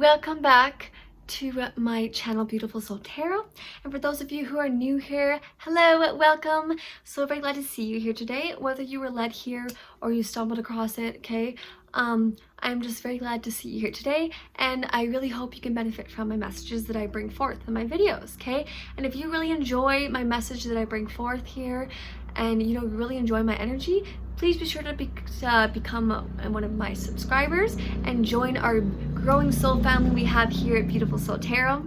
Welcome back to my channel, Beautiful Soul Tarot. And for those of you who are new here, hello, welcome. So very glad to see you here today, whether you were led here or you stumbled across it, okay? I'm just very glad to see you here today, and I really hope you can benefit from my messages that I bring forth in my videos, okay? And if you really enjoy my message that I bring forth here, and you really enjoy my energy, please be sure to become one of my subscribers and join our growing soul family we have here at Beautiful Soul Tarot.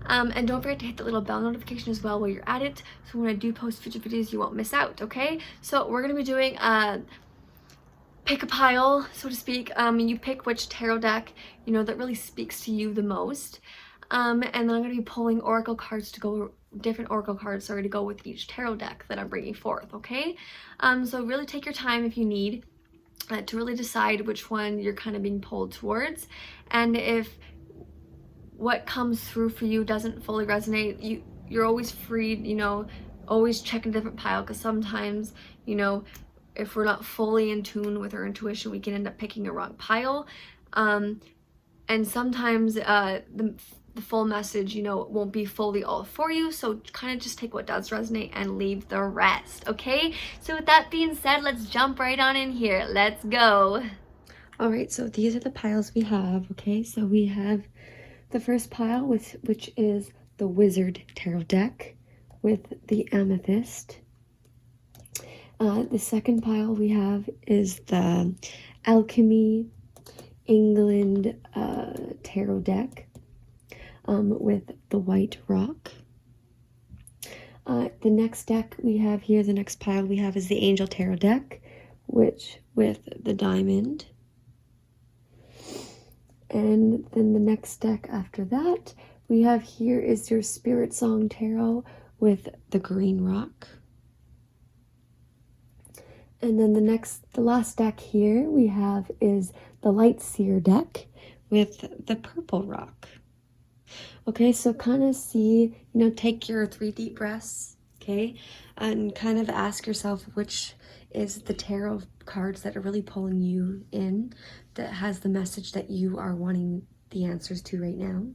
And don't forget to hit the little bell notification as well while you're at it, so when I do post future videos you won't miss out, okay? So we're going to be doing pick a pile, so to speak. You pick which tarot deck that really speaks to you the most, and then I'm going to be pulling oracle cards to go with each tarot deck that I'm bringing forth, okay? So really take your time if you need to really decide which one you're kind of being pulled towards, and if what comes through for you doesn't fully resonate, you're always free, always check a different pile, because sometimes if we're not fully in tune with our intuition, we can end up picking a wrong pile. And sometimes the full message, won't be fully all for you. So kind of just take what does resonate and leave the rest, okay? So with that being said, let's jump right on in here. Let's go. All right, so these are the piles we have, okay? So we have the first pile, which is the Wizard Tarot deck with the Amethyst. The second pile we have is the Alchemy England Tarot deck with the White Rock. The next deck we have here, the next pile we have is the Angel Tarot deck, which with the Diamond. And then the next deck after that we have here is your Spirit Song Tarot with the Green Rock. And then the last deck here we have is the Light Seer deck with the Purple Rock. Okay, so kind of see, take your 3 deep breaths, okay, and kind of ask yourself which is the tarot cards that are really pulling you in, that has the message that you are wanting the answers to right now,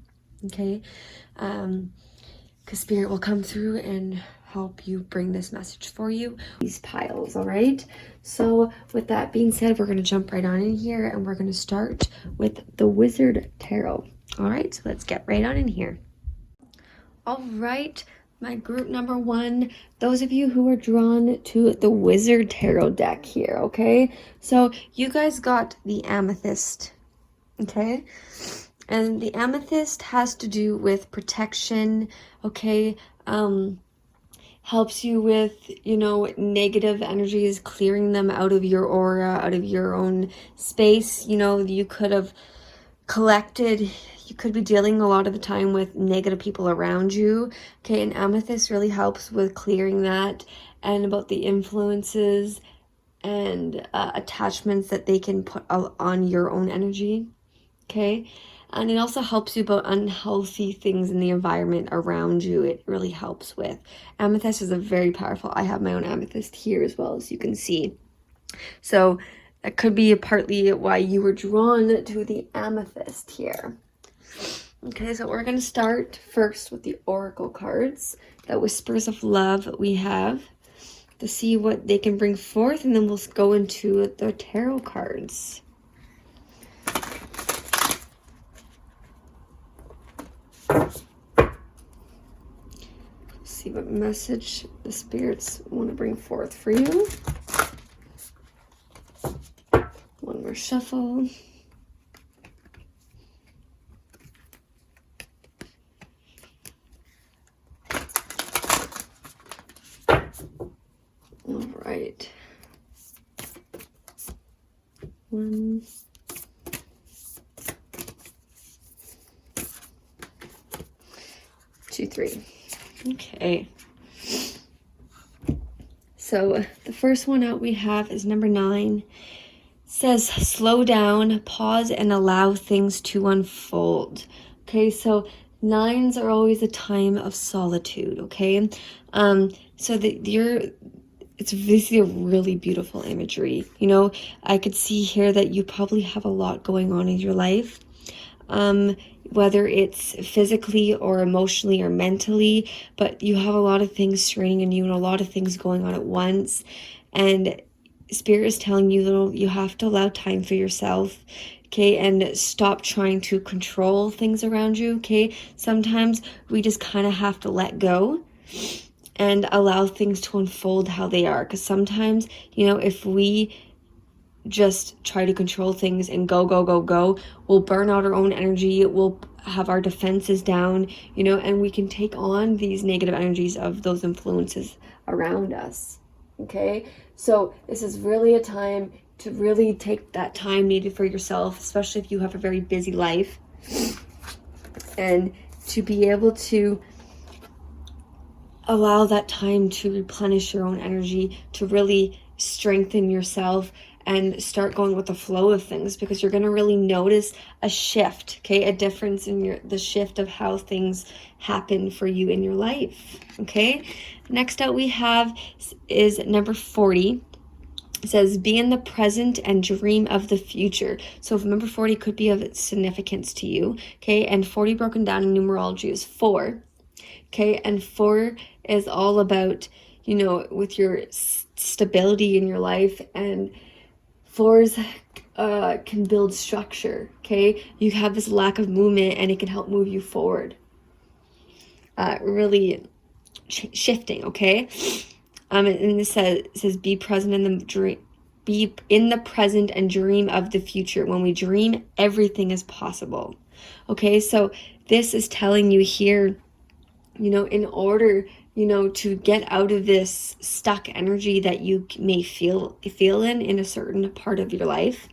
okay? Because Spirit will come through and help you bring this message for you. These piles, all right? So with that being said, we're going to jump right on in here, and we're going to start with the Wizard Tarot. All right, so let's get right on in here. All right, my group number 1, those of you who are drawn to the Wizard Tarot deck here, okay? So you guys got the Amethyst, okay? And the Amethyst has to do with protection, okay? Helps you with, negative energies, clearing them out of your aura, out of your own space. You could have collected, you could be dealing a lot of the time with negative people around you, okay? And Amethyst really helps with clearing that, and about the influences and attachments that they can put on your own energy, okay? And it also helps you about unhealthy things in the environment around you. It really helps with. Amethyst is a very powerful. I have my own amethyst here as well, as you can see. So that could be partly why you were drawn to the amethyst here. Okay, so we're going to start first with the oracle cards. The Whispers of Love we have to see what they can bring forth, and then we'll go into the tarot cards. See what message the spirits want to bring forth for you. One more shuffle. All right. 1, 2, 3. Okay, so the first one out we have is number 9. Says slow down, pause, and allow things to unfold. Okay, so 9s are always a time of solitude, okay? So that it's basically a really beautiful imagery. I could see here that you probably have a lot going on in your life. whether it's physically or emotionally or mentally, but you have a lot of things straining in you and a lot of things going on at once. And Spirit is telling you that you have to allow time for yourself, okay, and stop trying to control things around you, okay? Sometimes we just kind of have to let go and allow things to unfold how they are, because sometimes, you know, if we just try to control things and go, we'll burn out our own energy, we'll have our defenses down, you know, and we can take on these negative energies of those influences around us, okay? So this is really a time to really take that time needed for yourself, especially if you have a very busy life, and to be able to allow that time to replenish your own energy, to really strengthen yourself and start going with the flow of things, because you're going to really notice a shift, okay, a difference in the shift of how things happen for you in your life, okay? Next out we have is number 40. It says, be in the present and dream of the future. So if number 40 could be of significance to you, okay, and 40 broken down in numerology is 4, okay, and 4 is all about, you know, with your stability in your life, and 4s can build structure, okay? You have this lack of movement and it can help move you forward. Really shifting, okay? And this says be present in the dream, be in the present and dream of the future. When we dream, everything is possible. Okay, so this is telling you here, you know, in order, you know, to get out of this stuck energy that you may feel in a certain part of your life,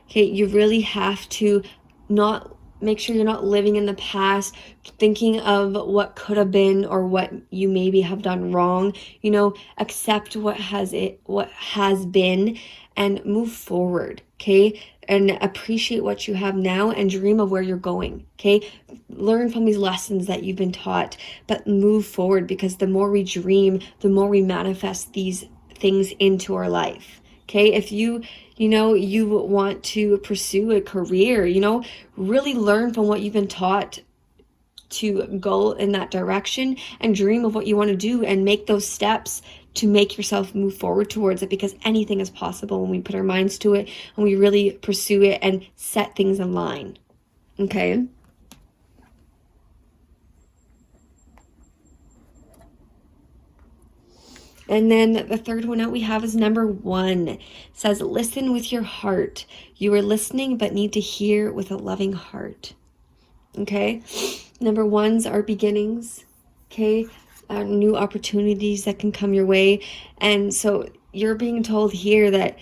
okay, you really have to not make sure you're not living in the past, thinking of what could have been or what you maybe have done wrong. You know, accept what has been and move forward, okay? And appreciate what you have now and dream of where you're going, okay? Learn from these lessons that you've been taught, but move forward, because the more we dream, the more we manifest these things into our life, okay? If you know, you want to pursue a career, you know, really learn from what you've been taught to go in that direction and dream of what you want to do and make those steps to make yourself move forward towards it, because anything is possible when we put our minds to it and we really pursue it and set things in line, okay? And then the third one out we have is number 1. It says, listen with your heart. You are listening but need to hear with a loving heart. Okay? Number 1s are beginnings. Okay? New opportunities that can come your way. And so you're being told here that,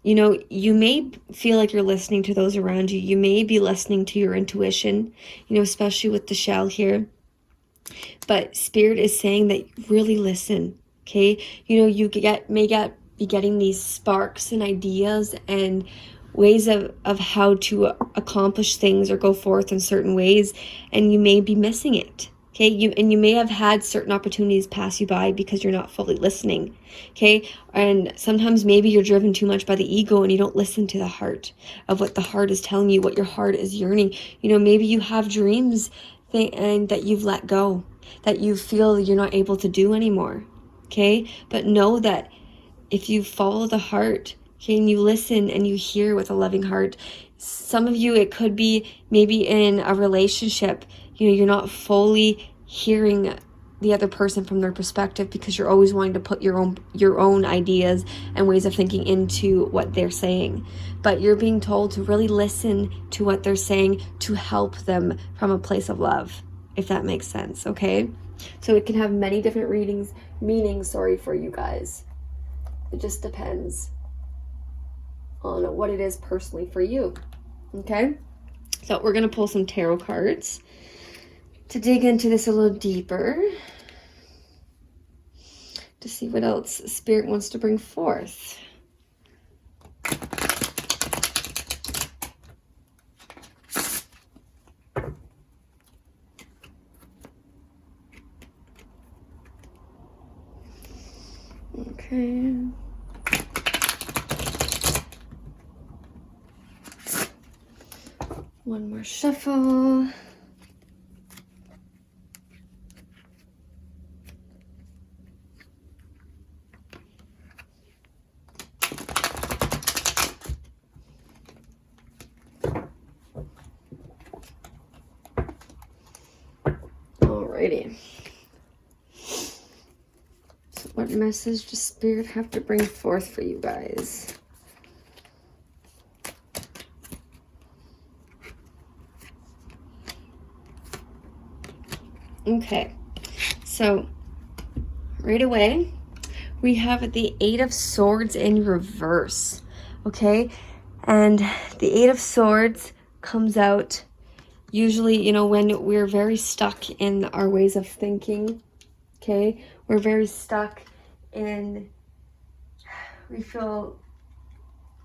you know, you may feel like you're listening to those around you. You may be listening to your intuition, you know, especially with the shell here. But Spirit is saying that really listen. Okay, you know, you may be getting these sparks and ideas and ways of how to accomplish things or go forth in certain ways, and you may be missing it. Okay, you may have had certain opportunities pass you by because you're not fully listening. Okay, and sometimes maybe you're driven too much by the ego and you don't listen to the heart of what the heart is telling you, what your heart is yearning. You know, maybe you have dreams and that you've let go, that you feel you're not able to do anymore. Okay, but know that if you follow the heart, okay, and you listen and you hear with a loving heart, some of you, it could be maybe in a relationship, you know, you're not fully hearing the other person from their perspective because you're always wanting to put your own ideas and ways of thinking into what they're saying. But you're being told to really listen to what they're saying to help them from a place of love, if that makes sense, okay? So it can have many different meanings for you guys. It just depends on what it is personally for you, okay? So we're going to pull some tarot cards to dig into this a little deeper, to see what else Spirit wants to bring forth. Okay. One more shuffle. Alrighty. So what message does Spirit have to bring forth for you guys? Okay, so right away, we have the Eight of Swords in reverse, okay? And the Eight of Swords comes out usually, you know, when we're very stuck in our ways of thinking, okay? We're very stuck in, we feel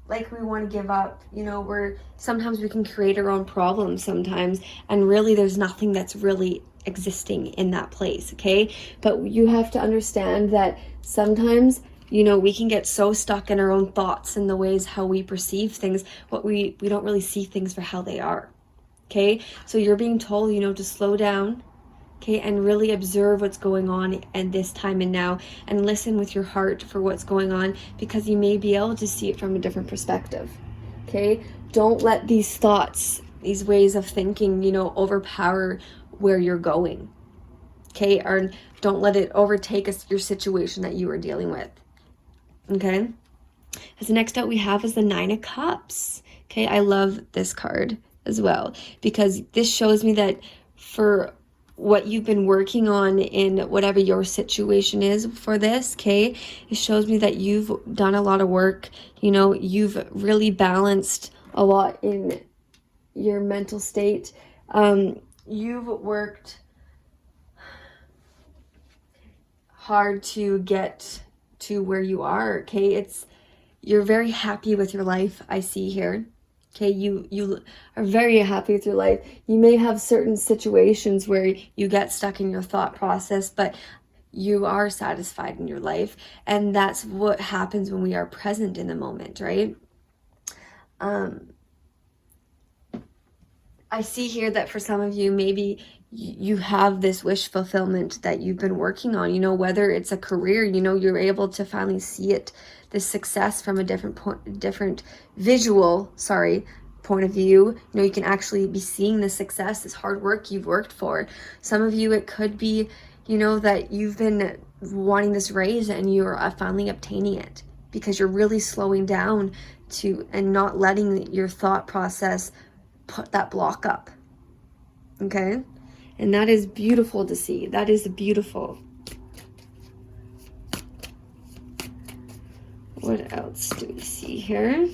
like we want to give up, you know, sometimes we can create our own problems sometimes, and really there's nothing that's really existing in that place, okay? But you have to understand that sometimes, you know, we can get so stuck in our own thoughts and the ways how we perceive things, we don't really see things for how they are, okay? So you're being told, you know, to slow down, okay, and really observe what's going on at this time and now, and listen with your heart for what's going on, because you may be able to see it from a different perspective, okay? Don't let these thoughts, these ways of thinking, you know, overpower where you're going, okay? Or don't let it overtake your situation that you are dealing with, okay? As the next out we have is the Nine of Cups, okay? I love this card as well, because this shows me that for what you've been working on in whatever your situation is for this, okay, it shows me that you've done a lot of work, you know, you've really balanced a lot in your mental state. You've worked hard to get to where you are, okay? You're very happy with your life, I see here. Okay, you are very happy with your life. You may have certain situations where you get stuck in your thought process, but you are satisfied in your life. And that's what happens when we are present in the moment, right? I see here that for some of you, maybe you have this wish fulfillment that you've been working on, you know, whether it's a career, you know, you're able to finally see it, this success from a different point of view. You know, you can actually be seeing the success, this hard work you've worked for. Some of you, it could be, you know, that you've been wanting this raise and you're finally obtaining it, because you're really slowing down and not letting your thought process put that block up, okay? And that is beautiful to see. That is beautiful. What else do we see here?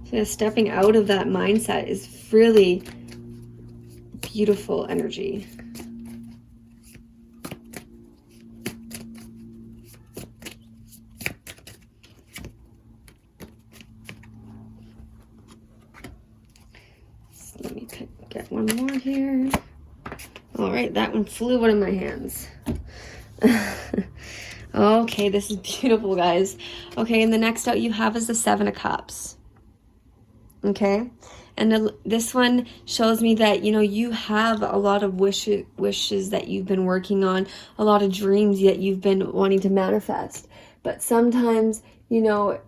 So stepping out of that mindset is really beautiful energy. Let me get one more here. All right, that one flew out of my hands. Okay, this is beautiful, guys. Okay, and the next out you have is the Seven of Cups. Okay, and this one shows me that, you know, you have a lot of wishes that you've been working on, a lot of dreams that you've been wanting to manifest. But sometimes, you know,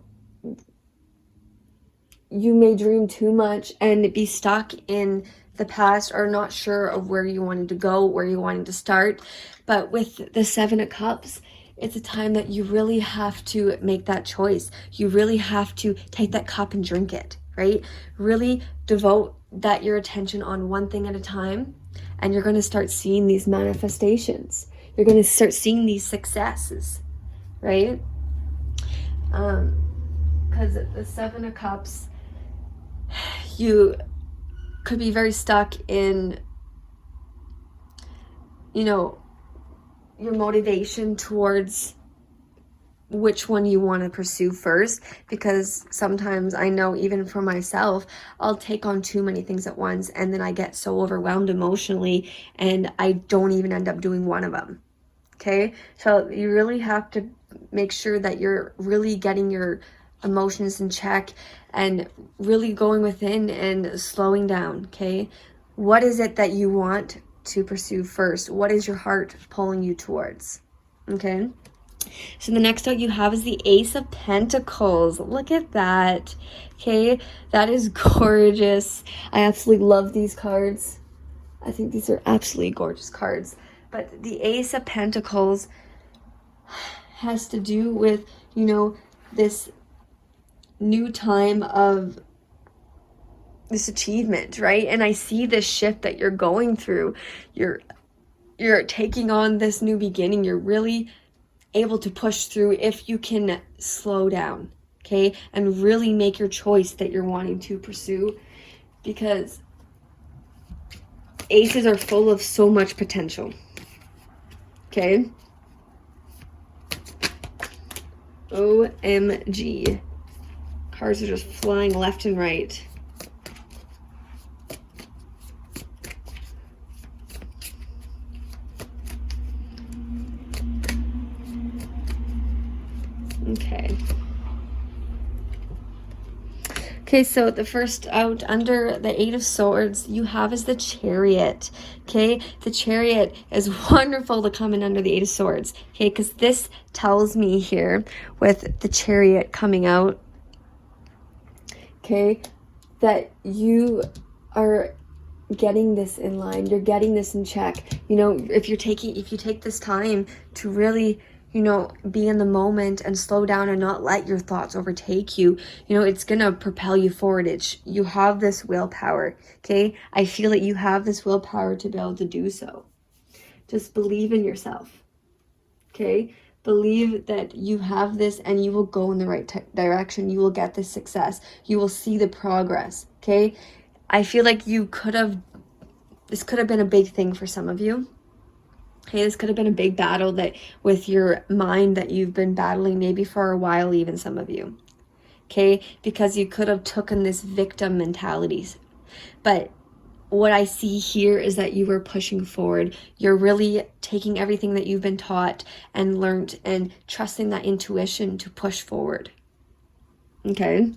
you may dream too much and be stuck in the past, or not sure of where you wanted to go, where you wanted to start. But with the Seven of Cups, it's a time that you really have to make that choice. You really have to take that cup and drink it, right? Really devote your attention on one thing at a time, and you're going to start seeing these manifestations. You're going to start seeing these successes, right? Because the Seven of Cups, you could be very stuck in, you know, your motivation towards which one you want to pursue first, because sometimes I know, even for myself, I'll take on too many things at once, and then I get so overwhelmed emotionally and I don't even end up doing one of them. Okay, so you really have to make sure that you're really getting your emotions in check and really going within and slowing down, okay? What is it that you want to pursue first? What is your heart pulling you towards? Okay? So the next out you have is the Ace of Pentacles. Look at that. Okay? That is gorgeous. I absolutely love these cards. I think these are absolutely gorgeous cards. But the Ace of Pentacles has to do with, you know, this new time of this achievement, right? And I see this shift that you're going through. You're taking on this new beginning. You're really able to push through if you can slow down, okay? And really make your choice that you're wanting to pursue, because aces are full of so much potential, okay? OMG. Cards are just flying left and right. Okay, so the first out under the Eight of Swords you have is the Chariot. Okay, the Chariot is wonderful to come in under the Eight of Swords. Okay, because this tells me here with the Chariot coming out, okay, that you are getting this in line. You're getting this in check. You know, if you take this time to really, you know, be in the moment and slow down and not let your thoughts overtake you, you know, it's gonna propel you forward. You have this willpower, okay? I feel that you have this willpower to be able to do so. Just believe in yourself, okay? Believe that you have this and you will go in the right direction. You will get this success. You will see the progress, okay? I feel like this could have been a big thing for some of you. Okay, this could have been a big battle that with your mind that you've been battling maybe for a while, even some of you. Okay, because you could have taken this victim mentality. But what I see here is that you were pushing forward. You're really taking everything that you've been taught and learned and trusting that intuition to push forward. Okay.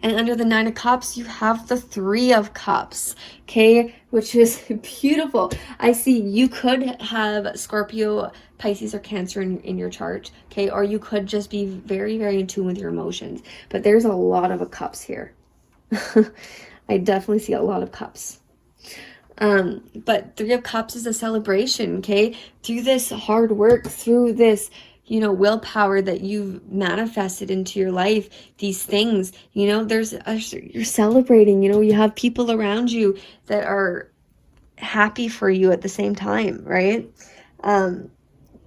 And under the Nine of Cups, you have the Three of Cups, okay, which is beautiful. I see you could have Scorpio, Pisces, or Cancer in your chart, okay, or you could just be very, very in tune with your emotions. But there's a lot of cups here. I definitely see a lot of cups. But Three of Cups is a celebration, okay? Through this hard work, through this, you know, willpower that you've manifested into your life, these things, you know, you're celebrating, you know, you have people around you that are happy for you at the same time, right?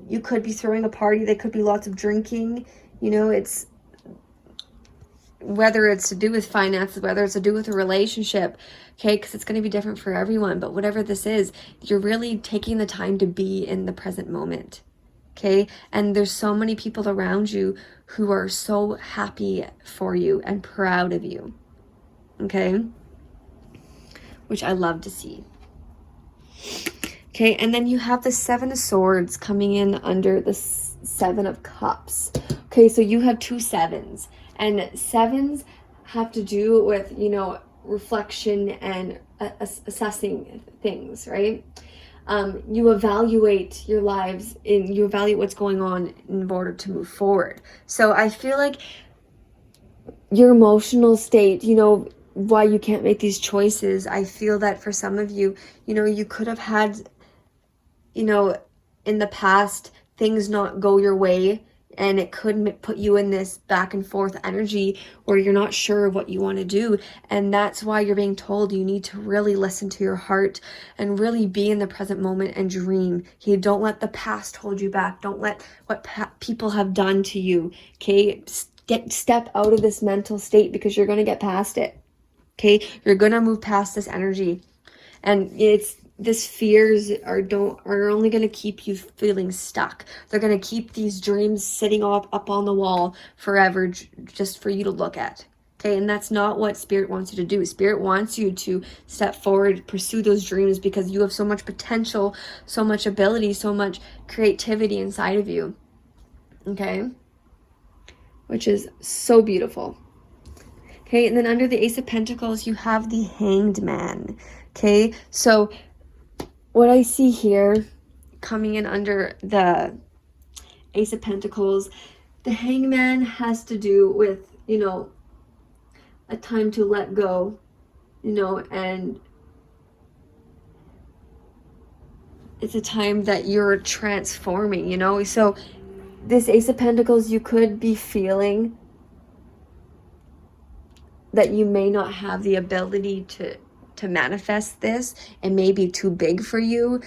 You could be throwing a party. There could be lots of drinking, you know, it's whether it's to do with finances, whether it's to do with a relationship, okay, because it's going to be different for everyone. But whatever this is, you're really taking the time to be in the present moment. Okay, and there's so many people around you who are so happy for you and proud of you. Okay, which I love to see. Okay, and then you have the Seven of Swords coming in under the Seven of Cups. Okay, so you have two sevens, and sevens have to do with, you know, reflection and assessing things, right? You evaluate your lives and you evaluate what's going on in order to move forward. So I feel like your emotional state, you know, why you can't make these choices. I feel that for some of you, you know, you could have had, you know, in the past, things not go your way, and it could put you in this back and forth energy where you're not sure what you want to do. And that's why you're being told you need to really listen to your heart and really be in the present moment and dream. Okay, don't let the past hold you back. Don't let what people have done to you. Okay, step out of this mental state, because you're going to get past it. Okay, you're going to move past this energy. And this fears are only going to keep you feeling stuck. They're going to keep these dreams sitting up on the wall forever, just for you to look at. Okay, and that's not what Spirit wants you to do. Spirit wants you to step forward, pursue those dreams, because you have so much potential, so much ability, so much creativity inside of you. Okay, which is so beautiful. Okay, and then under the Ace of Pentacles, you have the Hanged Man. Okay, so what I see here coming in under the Ace of Pentacles, the Hanged Man has to do with, you know, a time to let go, you know, and it's a time that you're transforming, you know. So this Ace of Pentacles, you could be feeling that you may not have the ability to manifest this. It may be too big for you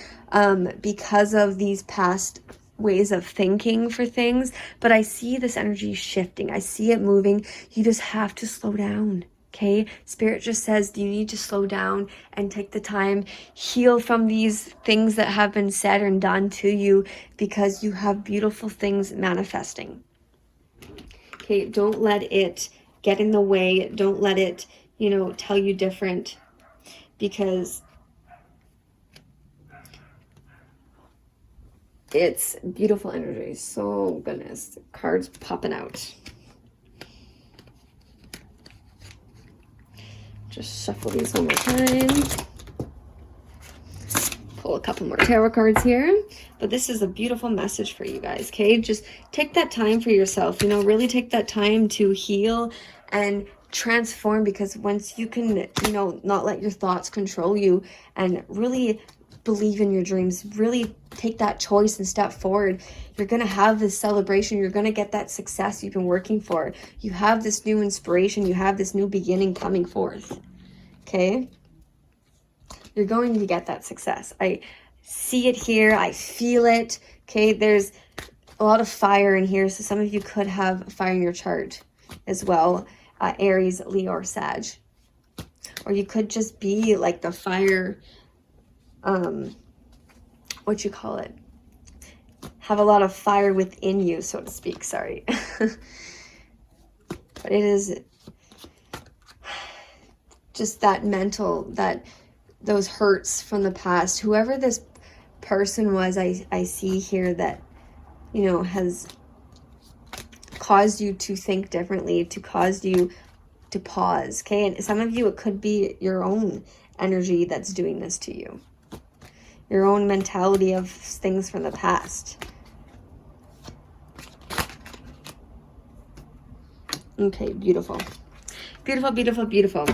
because of these past ways of thinking for things. But I see this energy shifting. I see it moving. You just have to slow down. Okay, Spirit just says you need to slow down and take the time, heal from these things that have been said and done to you, because you have beautiful things manifesting. Okay, don't let it get in the way. Don't let it, you know, tell you different, because it's beautiful energy. So goodness, cards popping out. Just shuffle these one more time. Pull a couple more tarot cards here. But this is a beautiful message for you guys, okay? Just take that time for yourself, you know, really take that time to heal and transform, because once you can, you know, not let your thoughts control you and really believe in your dreams, really take that choice and step forward, you're going to have this celebration. You're going to get that success you've been working for. You have this new inspiration. You have this new beginning coming forth, okay? You're going to get that success. I see it here. I feel it, okay? There's a lot of fire in here, so some of you could have fire in your chart as well. Aries, Leo, or Sag. Or you could just be like the fire, what you call it? Have a lot of fire within you, so to speak, sorry. But it is just that mental, that those hurts from the past. Whoever this person was, I see here that, you know, has caused you to think differently, to cause you to pause, okay? And some of you, it could be your own energy that's doing this to you. Your own mentality of things from the past. Okay, beautiful. Beautiful, beautiful, beautiful.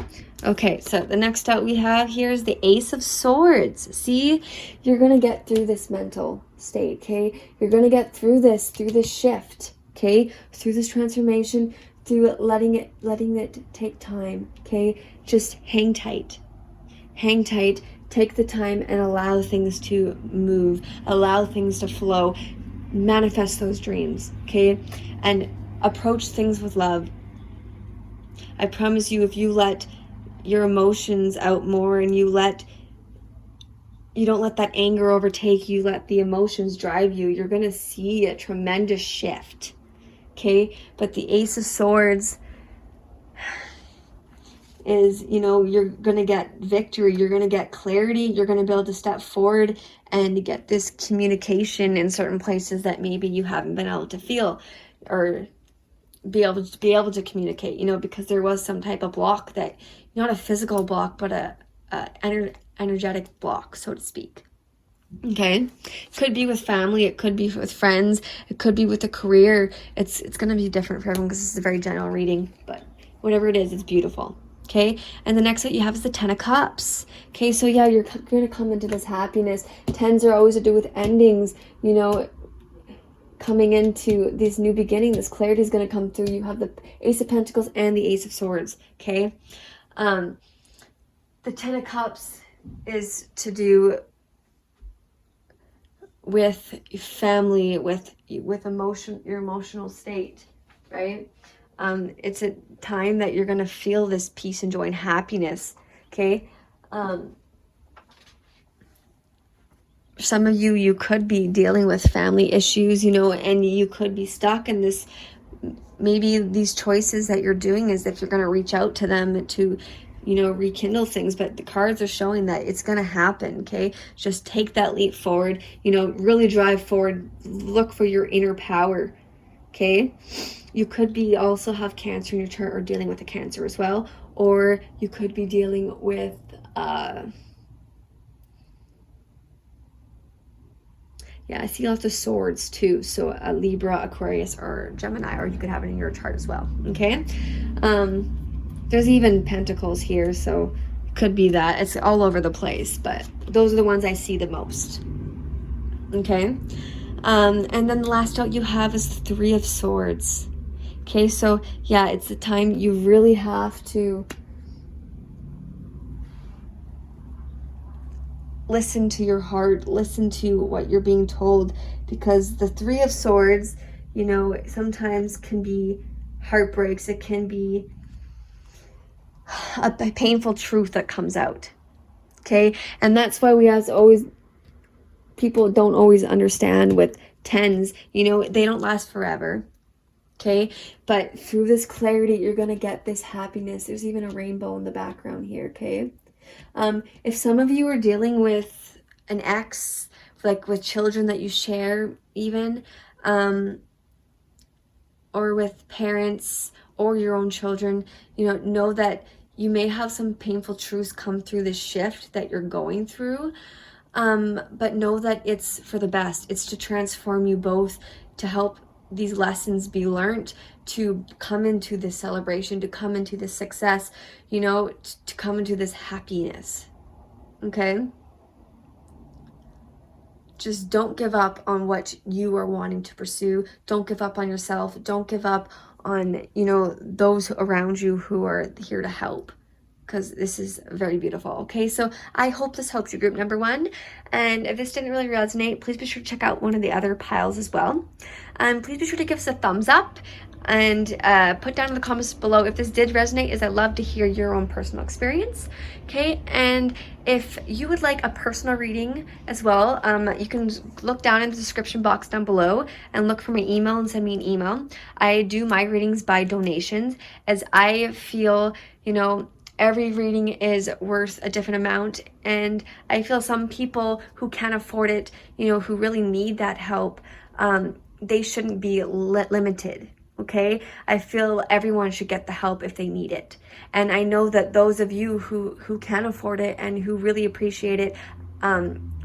Okay, so the next out we have here is the Ace of Swords. See, you're going to get through this mental state, okay? You're going to get through this shift, okay? Through this transformation, through letting it take time, okay? Just hang tight. Hang tight. Take the time and allow things to move. Allow things to flow. Manifest those dreams, okay? And approach things with love. I promise you, if you let your emotions out more and you don't let that anger overtake you, let the emotions drive you, you're going to see a tremendous shift, okay? But the Ace of Swords is, you know, you're going to get victory, you're going to get clarity, you're going to be able to step forward and get this communication in certain places that maybe you haven't been able to feel or be able to communicate, you know, because there was some type of block, that not a physical block, but a energetic block, so to speak. Okay, could be with family, it could be with friends, it could be with a career. It's going to be different for everyone because this is a very general reading, but whatever it is, it's beautiful. Okay, and the next that you have is the Ten of Cups. Okay, so yeah, you're going to come into this happiness. Tens are always to do with endings, you know, coming into this new beginning. This clarity is going to come through. You have the Ace of Pentacles and the Ace of Swords, okay? The Ten of Cups is to do with family, with emotion, your emotional state, right? It's a time that you're going to feel this peace and joy and happiness, okay? Some of you could be dealing with family issues, you know, and you could be stuck in this. Maybe these choices that you're doing is if you're going to reach out to them to, you know, rekindle things, but the cards are showing that it's going to happen, okay? Just take that leap forward, you know, really drive forward, look for your inner power, okay? You could be also have cancer in your chart or dealing with a cancer as well, or you could be dealing with yeah, I see lots of swords too. So a Libra, Aquarius, or Gemini, or you could have it in your chart as well. Okay. There's even pentacles here, so it could be that. It's all over the place, but those are the ones I see the most. Okay. And then the last out you have is the Three of Swords. Okay, so yeah, it's the time you really have to listen to your heart, listen to what you're being told, because the Three of Swords, you know, sometimes can be heartbreaks. It can be a painful truth that comes out. Okay, and that's why we as always, people don't always understand with tens, you know, they don't last forever. Okay, but through this clarity, you're gonna get this happiness. There's even a rainbow in the background here. Okay. If some of you are dealing with an ex, like with children that you share even, or with parents or your own children, you know that you may have some painful truths come through this shift that you're going through, but know that it's for the best. It's to transform you both, to help these lessons be learned, to come into this celebration, to come into this success, you know, to come into this happiness. Okay? Just don't give up on what you are wanting to pursue. Don't give up on yourself. Don't give up on, you know, those around you who are here to help, because this is very beautiful. Okay, so I hope this helps you, group number one. And if this didn't really resonate, please be sure to check out one of the other piles as well. Please be sure to give us a thumbs up and put down in the comments below if this did resonate, as I love to hear your own personal experience. Okay, and if you would like a personal reading as well, you can look down in the description box down below and look for my email and send me an email. I do my readings by donations, as I feel, you know, every reading is worth a different amount, and I feel some people who can't afford it, you know, who really need that help, they shouldn't be limited. Okay, I feel everyone should get the help if they need it, and I know that those of you who can afford it and who really appreciate it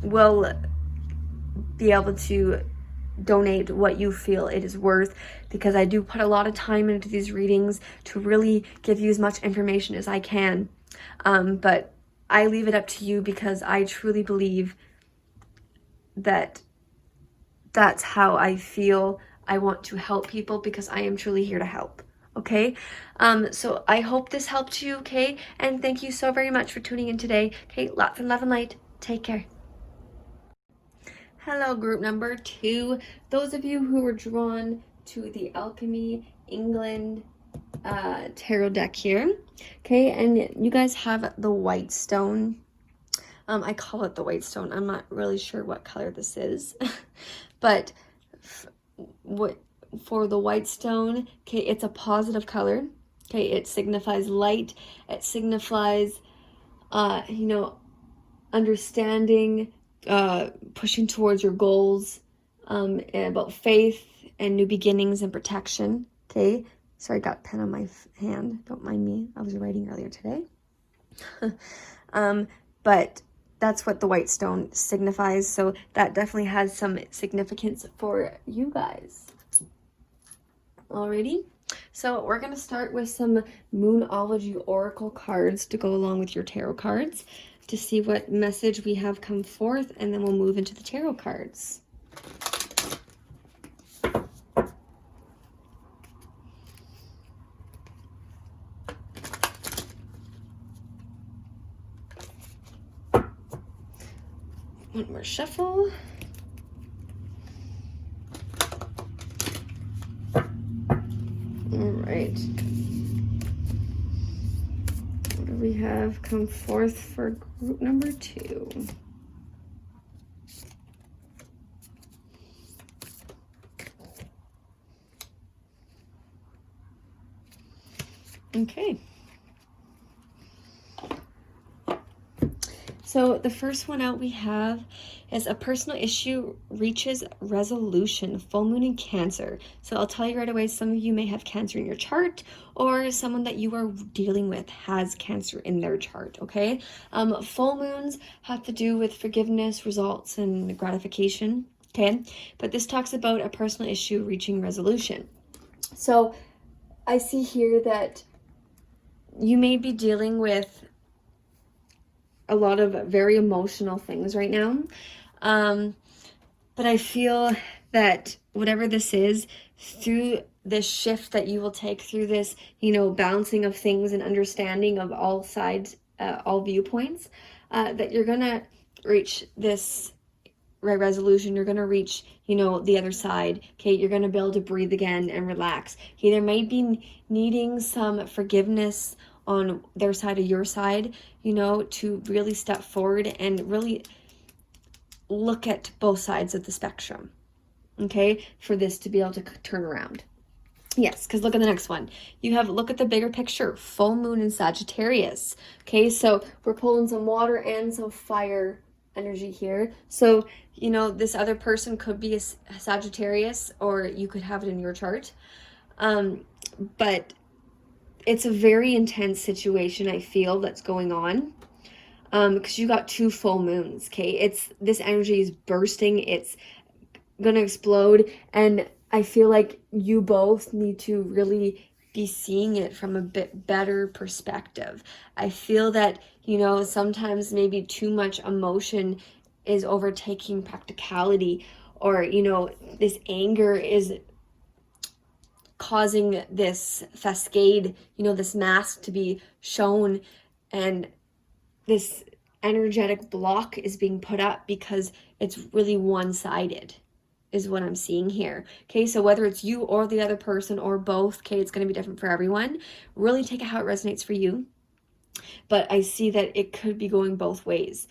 will be able to donate what you feel it is worth, because I do put a lot of time into these readings to really give you as much information as I can, but I leave it up to you, because I truly believe that that's how I feel. I want to help people because I am truly here to help. Okay, so I hope this helped you. Okay, and thank you so very much for tuning in today. Okay, lots of love and light. Take care. Hello, group number two. Those of you who were drawn to the Alchemy England tarot deck here. Okay, and you guys have the white stone. I call it the white stone. I'm not really sure what color this is, but for the white stone, okay, it's a positive color. Okay, it signifies light. It signifies, you know, understanding, pushing towards your goals, about faith and new beginnings and protection. Okay, sorry, I got a pen on my hand. Don't mind me. I was writing earlier today. But that's what the white stone signifies. So that definitely has some significance for you guys. Alrighty. So we're going to start with some Moonology Oracle cards to go along with your tarot cards to see what message we have come forth, and then we'll move into the tarot cards. One more shuffle. All right. What do we have come forth for group number two? Okay. So the first one out we have is a personal issue reaches resolution, full moon in Cancer. So I'll tell you right away, some of you may have Cancer in your chart, or someone that you are dealing with has Cancer in their chart, okay? Full moons have to do with forgiveness, results, and gratification, okay? But this talks about a personal issue reaching resolution. So I see here that you may be dealing with a lot of very emotional things right now. But I feel that whatever this is, through this shift that you will take, through this, balancing of things and understanding of all sides, all viewpoints, that you're going to reach this resolution. You're going to reach, the other side. Okay. You're going to be able to breathe again and relax. Okay. There might be needing some forgiveness on their side or your side, to really step forward and really look at both sides of the spectrum, okay, for this to be able to turn around. Yes, because look at the next one. Look at the bigger picture, full moon in Sagittarius. Okay, so we're pulling some water and some fire energy here. So, this other person could be a Sagittarius, or you could have it in your chart. But it's a very intense situation, I feel, that's going on. Because you got 2 full moons, okay? This energy is bursting. It's gonna explode. And I feel like you both need to really be seeing it from a bit better perspective. I feel that, sometimes maybe too much emotion is overtaking practicality, or, this anger is causing this cascade, this mask to be shown, and this energetic block is being put up because it's really one-sided, is what I'm seeing here. Okay, so whether it's you or the other person or both, okay, it's going to be different for everyone. Really take it how it resonates for you. But I see that it could be going both ways.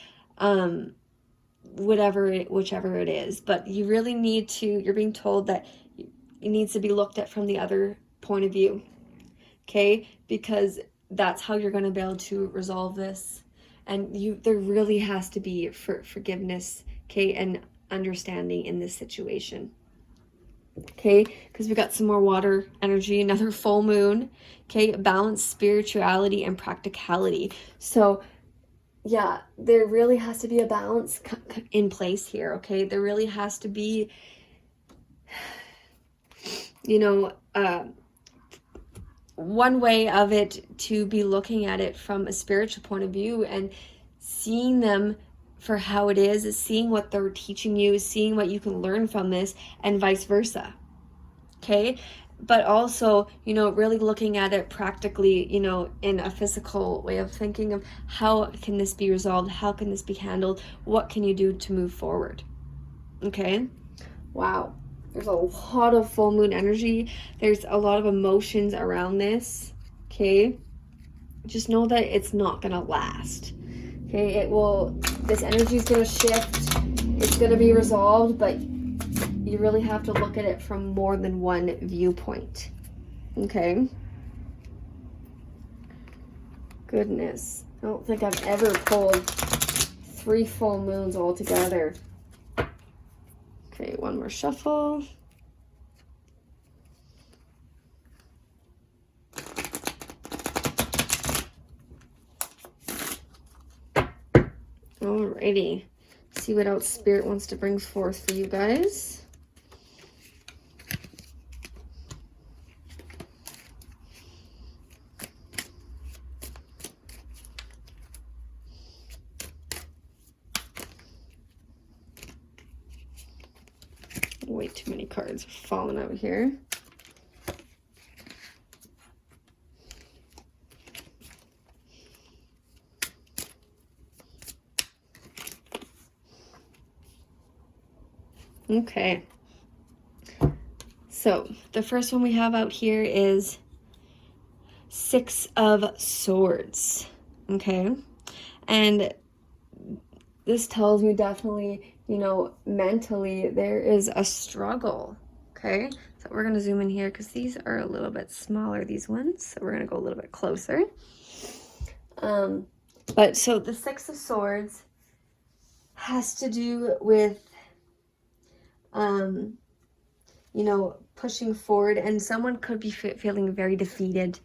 Whichever it is. But you really need to, you're being told that it needs to be looked at from the other point of view. Okay, because that's how you're going to be able to resolve this. And there really has to be forgiveness, okay, and understanding in this situation. Okay, because we got some more water energy, another full moon. Okay, balance, spirituality, and practicality. So, yeah, there really has to be a balance in place here, okay? There really has to be, one way of it to be looking at it from a spiritual point of view and seeing them for how it is seeing what they're teaching you, seeing what you can learn from this, and vice versa. Okay, but also, really looking at it practically, in a physical way of thinking of how can this be resolved, how can this be handled, what can you do to move forward. Okay, wow. There's a lot of full moon energy. There's a lot of emotions around this, okay? Just know that it's not going to last, okay? This energy is going to shift. It's going to be resolved, but you really have to look at it from more than one viewpoint, okay? Goodness. I don't think I've ever pulled 3 full moons all together. Okay, one more shuffle. Alrighty. See what else Spirit wants to bring forth for you guys. Way too many cards are falling out here. Okay. So the first one we have out here is 6 of Swords. Okay. And this tells me definitely, mentally there is a struggle. Okay. So we're going to zoom in here because these are a little bit smaller, these ones. So we're going to go a little bit closer. But so the 6 of Swords has to do with, you know, pushing forward, and someone could be feeling very defeated,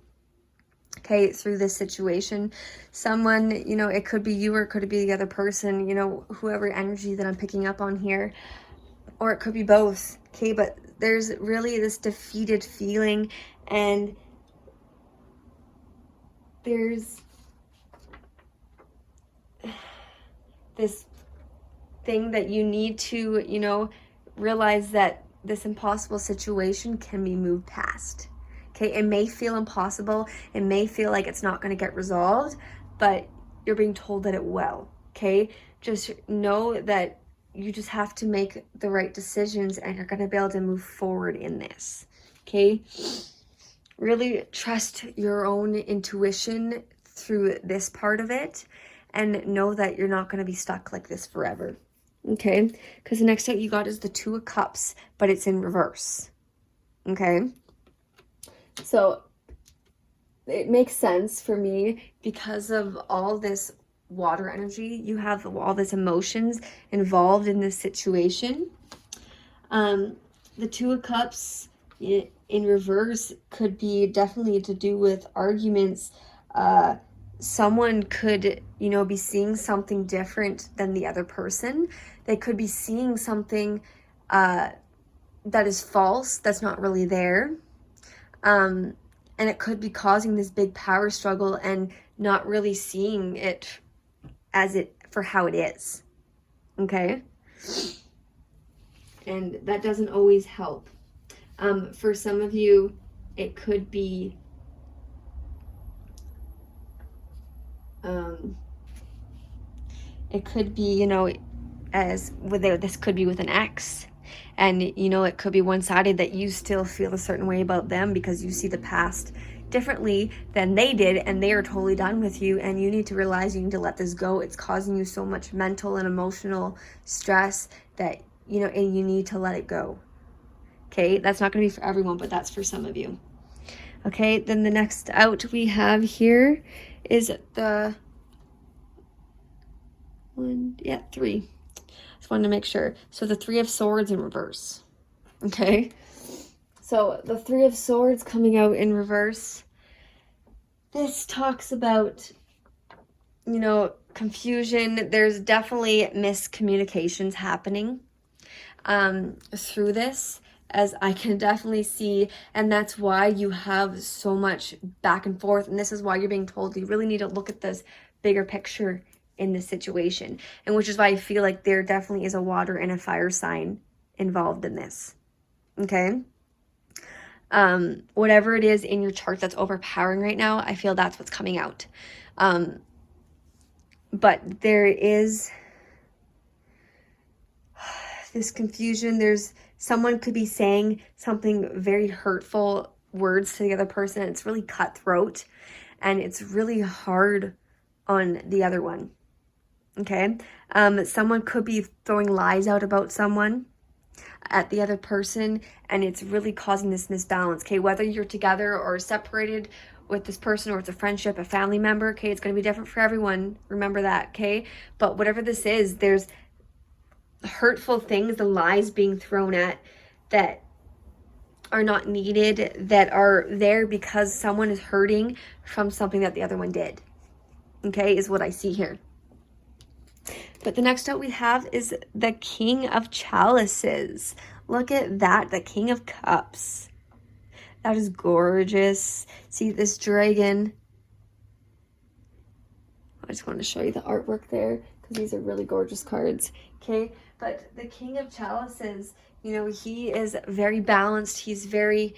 okay, through this situation. Someone, you know, it could be you or it could be the other person, you know, whoever energy that I'm picking up on here, or it could be both, okay, but there's really this defeated feeling, and there's this thing that you need to, you know, realize that this impossible situation can be moved past. Okay, it may feel impossible, it may feel like it's not going to get resolved, but you're being told that it will. Okay, just know that you just have to make the right decisions and you're going to be able to move forward in this. Okay, really trust your own intuition through this part of it, and know that you're not going to be stuck like this forever. Okay, because the next out you got is the Two of Cups, but it's in reverse. Okay, so it makes sense for me because of all this water energy. You have all this emotions involved in this situation. The Two of Cups in reverse could be definitely to do with arguments. Someone could, you know, be seeing something different than the other person. They could be seeing something that is false, that's not really there. And it could be causing this big power struggle and not really seeing it as it for how it is. Okay? And that doesn't always help. For some of you, it could be you know, as whether this could be with an ex, and you know, it could be one-sided, that you still feel a certain way about them because you see the past differently than they did, and they are totally done with you, and you need to realize you need to let this go. It's causing you so much mental and emotional stress that, you know, and you need to let it go. Okay, that's not going to be for everyone, but that's for some of you. Okay, then the next out we have here is the three. Just wanted to make sure. So the Three of Swords in reverse. Okay, so the Three of Swords coming out in reverse. This talks about, you know, confusion. There's definitely miscommunications happening through this, as I can definitely see, and that's why you have so much back and forth, and this is why you're being told you really need to look at this bigger picture in this situation, and which is why I feel like there definitely is a water and a fire sign involved in this. Okay, whatever it is in your chart that's overpowering right now, I feel that's what's coming out. But there is this confusion. There's someone could be saying something very hurtful words to the other person. It's really cutthroat, and it's really hard on the other one. Okay, someone could be throwing lies out about someone at the other person, and it's really causing this misbalance. Okay, whether you're together or separated with this person, or it's a friendship, a family member, okay, it's going to be different for everyone. Remember that. Okay, but whatever this is, there's hurtful things, the lies being thrown at that are not needed, that are there because someone is hurting from something that the other one did. Okay, is what I see here. But the next out we have is the King of Chalices. Look at that, the King of Cups. That is gorgeous. See this dragon. I just want to show you the artwork there because these are really gorgeous cards. Okay, but the King of Chalices, you know, he is very balanced. He's an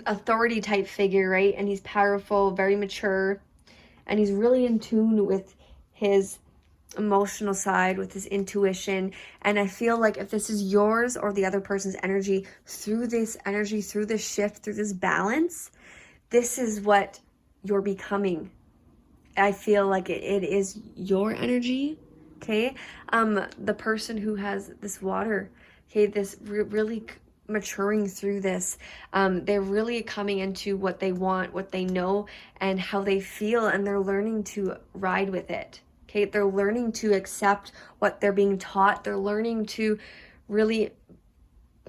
authority type figure, right? And he's powerful, very mature, and he's really in tune with his emotional side, with his intuition. And I feel like if this is yours or the other person's energy, through this shift, through this balance, this is what you're becoming. I feel like it is your energy. Okay, the person who has this water, okay, this really maturing through this, they're really coming into what they want, what they know, and how they feel, and they're learning to ride with it. Okay, they're learning to accept what they're being taught. They're learning to really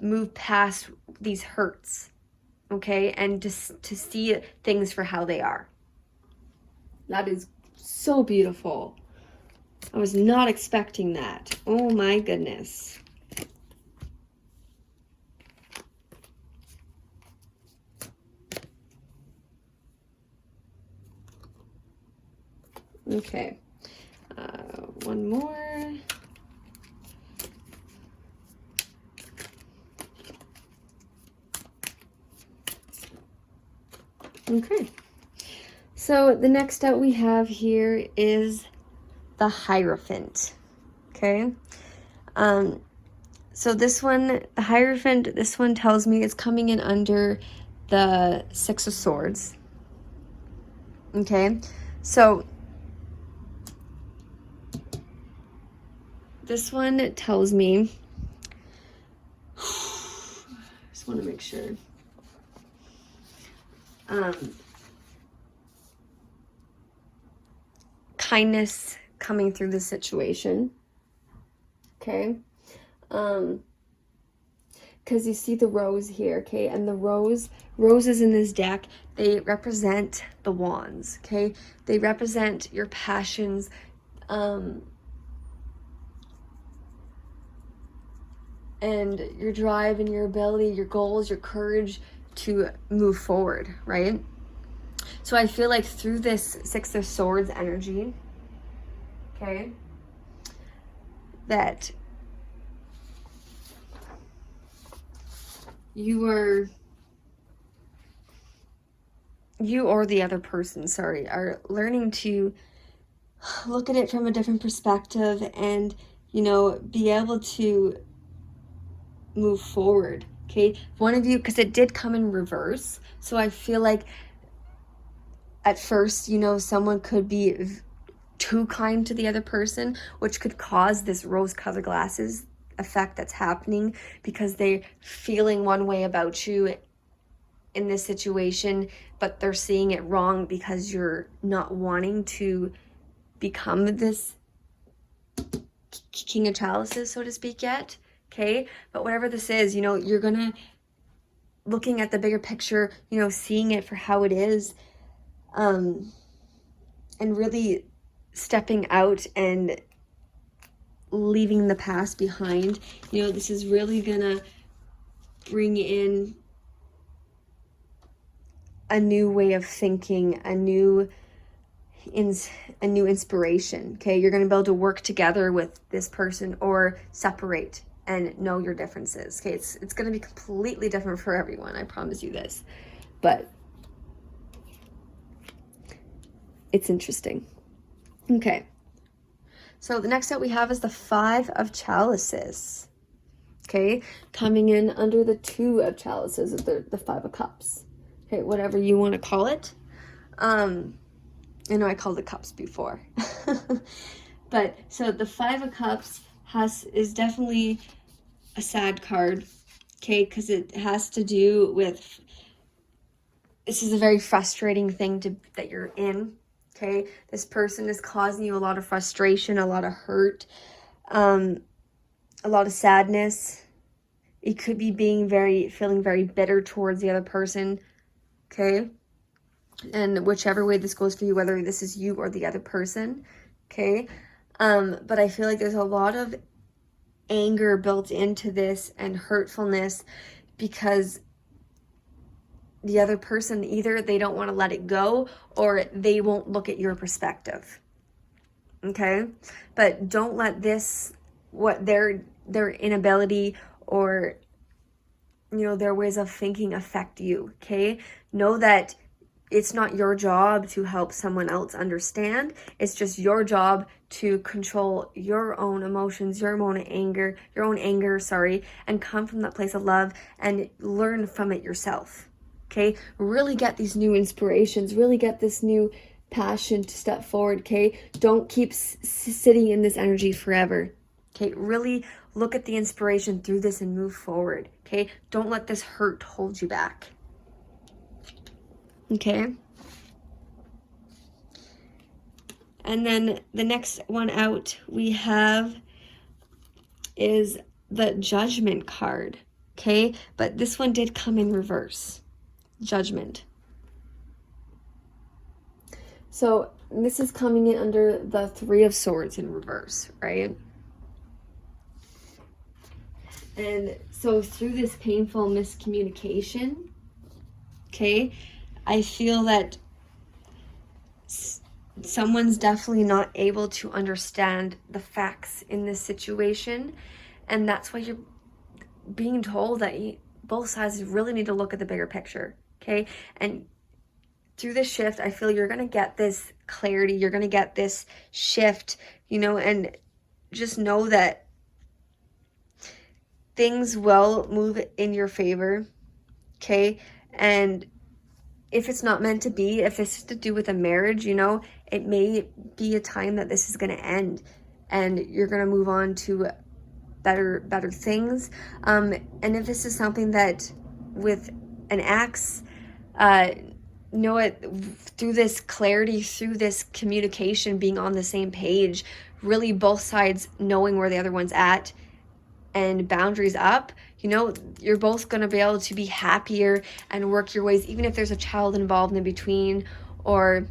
move past these hurts, okay, and just to see things for how they are. That is so beautiful. I was not expecting that. Oh my goodness. Okay, one more. Okay, so the next out we have here is the Hierophant. Okay, so this one, the Hierophant, this one tells me it's coming in under the Six of Swords. Okay, so this one tells me, just want to make sure. Kindness coming through the situation. Okay. Because you see the rose here, okay, and the roses in this deck, they represent the wands, okay, they represent your passions, and your drive and your ability, your goals, your courage to move forward, right? So I feel like through this Six of Swords energy, okay, that you or the other person, sorry, are learning to look at it from a different perspective and, you know, be able to move forward, okay? One of you, because it did come in reverse, so I feel like at first, you know, someone could be too kind to the other person, which could cause this rose-colored glasses effect that's happening because they're feeling one way about you in this situation, but they're seeing it wrong because you're not wanting to become this King of Chalices, so to speak, yet, okay? But whatever this is, you know, you're gonna, looking at the bigger picture, you know, seeing it for how it is, and really stepping out and leaving the past behind. You know, this is really gonna bring in a new way of thinking, a new inspiration, okay? You're gonna be able to work together with this person or separate and know your differences, okay? It's gonna be completely different for everyone, I promise you this, but it's interesting. Okay, so the next out we have is the Five of Chalices, okay? Coming in under the Two of Chalices, the Five of Cups, okay? Whatever you want to call it. I know I called it cups before. But so the Five of Cups is definitely a sad card, okay? Because it has to do with, this is a very frustrating thing that you're in, okay? This person is causing you a lot of frustration, a lot of hurt, a lot of sadness. It could be feeling very bitter towards the other person, okay? And whichever way this goes for you, whether this is you or the other person, okay? But I feel like there's a lot of anger built into this and hurtfulness because the other person, either they don't want to let it go or they won't look at your perspective, okay? But don't let this, what their inability or, you know, their ways of thinking affect you, okay? Know that it's not your job to help someone else understand. It's just your job to control your own emotions, your own anger, and come from that place of love and learn from it yourself. Okay? Really get these new inspirations, really get this new passion to step forward, okay? Don't keep sitting in this energy forever. Okay? Really look at the inspiration through this and move forward, okay? Don't let this hurt hold you back. Okay. And then the next one out we have is the Judgment card, okay? But this one did come in reverse, Judgment. So this is coming in under the Three of Swords in reverse, right? And so through this painful miscommunication, okay, I feel that someone's definitely not able to understand the facts in this situation. And that's why you're being told that both sides really need to look at the bigger picture, okay? And through this shift, I feel you're going to get this clarity. You're going to get this shift, you know, and just know that things will move in your favor, okay? And if it's not meant to be, if this is to do with a marriage, you know, it may be a time that this is going to end and you're going to move on to better things. And if this is something that with an ex, know it through this clarity, through this communication, being on the same page, really both sides knowing where the other one's at and boundaries up, you know, you're both going to be able to be happier and work your ways, even if there's a child involved in between, or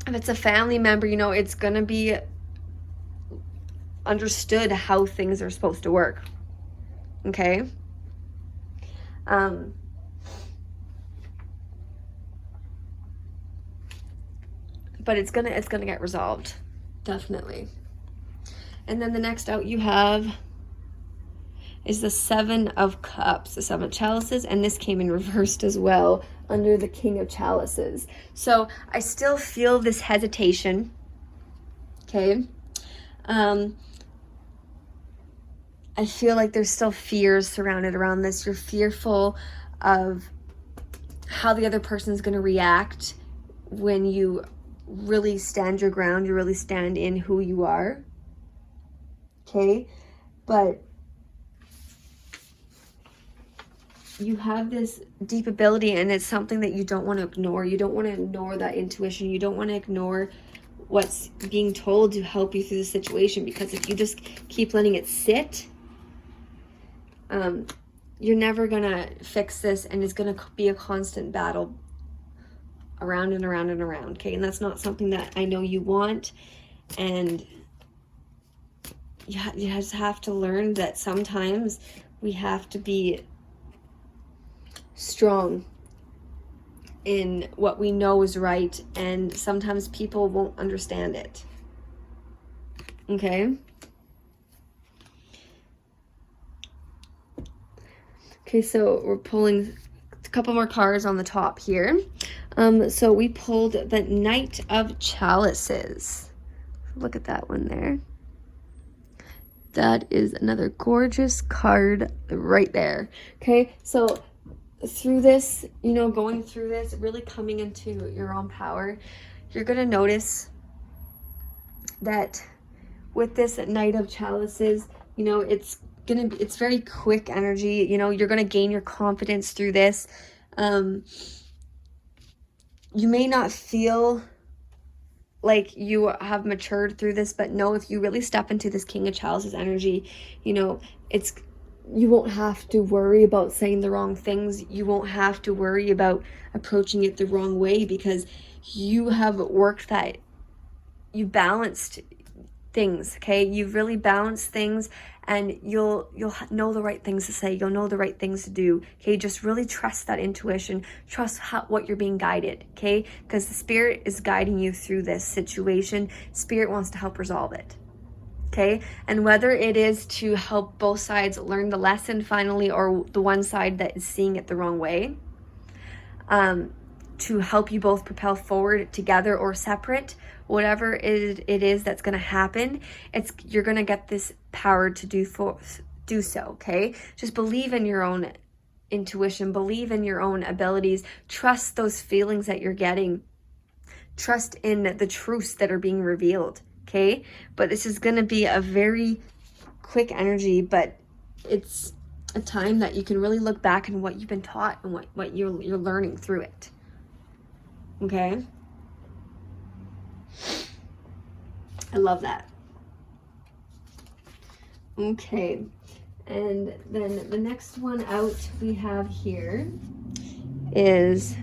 if it's a family member, you know, it's going to be understood how things are supposed to work, okay? But it's gonna get resolved, definitely. And then the next out you have is the Seven of Cups, the Seven of Chalices, and this came in reversed as well under the King of Chalices. So I still feel this hesitation, okay? I feel like there's still fears surrounded around this. You're fearful of how the other person is going to react when you really stand your ground, you really stand in who you are, okay? But you have this deep ability, and it's something that you don't want to ignore. You don't want to ignore that intuition. You don't want to ignore what's being told to help you through the situation, because if you just keep letting it sit, you're never gonna fix this, and it's gonna be a constant battle around and around and around, okay? And that's not something that I know you want. And you just have to learn that sometimes we have to be strong in what we know is right, and sometimes people won't understand it, okay? Okay, so we're pulling a couple more cards on the top here. So we pulled the Knight of Chalices. Look at that one there. That is another gorgeous card right there. Okay, so through this, you know, going through this, really coming into your own power, you're going to notice that with this Knight of Chalices, you know, it's very quick energy. You know, you're going to gain your confidence through this. You may not feel like you have matured through this, but no, if you really step into this King of Chalices energy, you know, you won't have to worry about saying the wrong things. You won't have to worry about approaching it the wrong way, because you have worked that. You balanced things, okay? You've really balanced things, and you'll know the right things to say. You'll know the right things to do, okay? Just really trust that intuition. Trust what you're being guided, okay? Because the Spirit is guiding you through this situation. Spirit wants to help resolve it, okay? And whether it is to help both sides learn the lesson finally, or the one side that is seeing it the wrong way, to help you both propel forward together or separate, whatever it is that's going to happen, you're going to get this power to do so, okay? Just believe in your own intuition, believe in your own abilities, trust those feelings that you're getting, trust in the truths that are being revealed, okay? But this is going to be a very quick energy, but it's a time that you can really look back on what you've been taught and what you're learning through it, okay? I love that. Okay, and then the next one out we have here is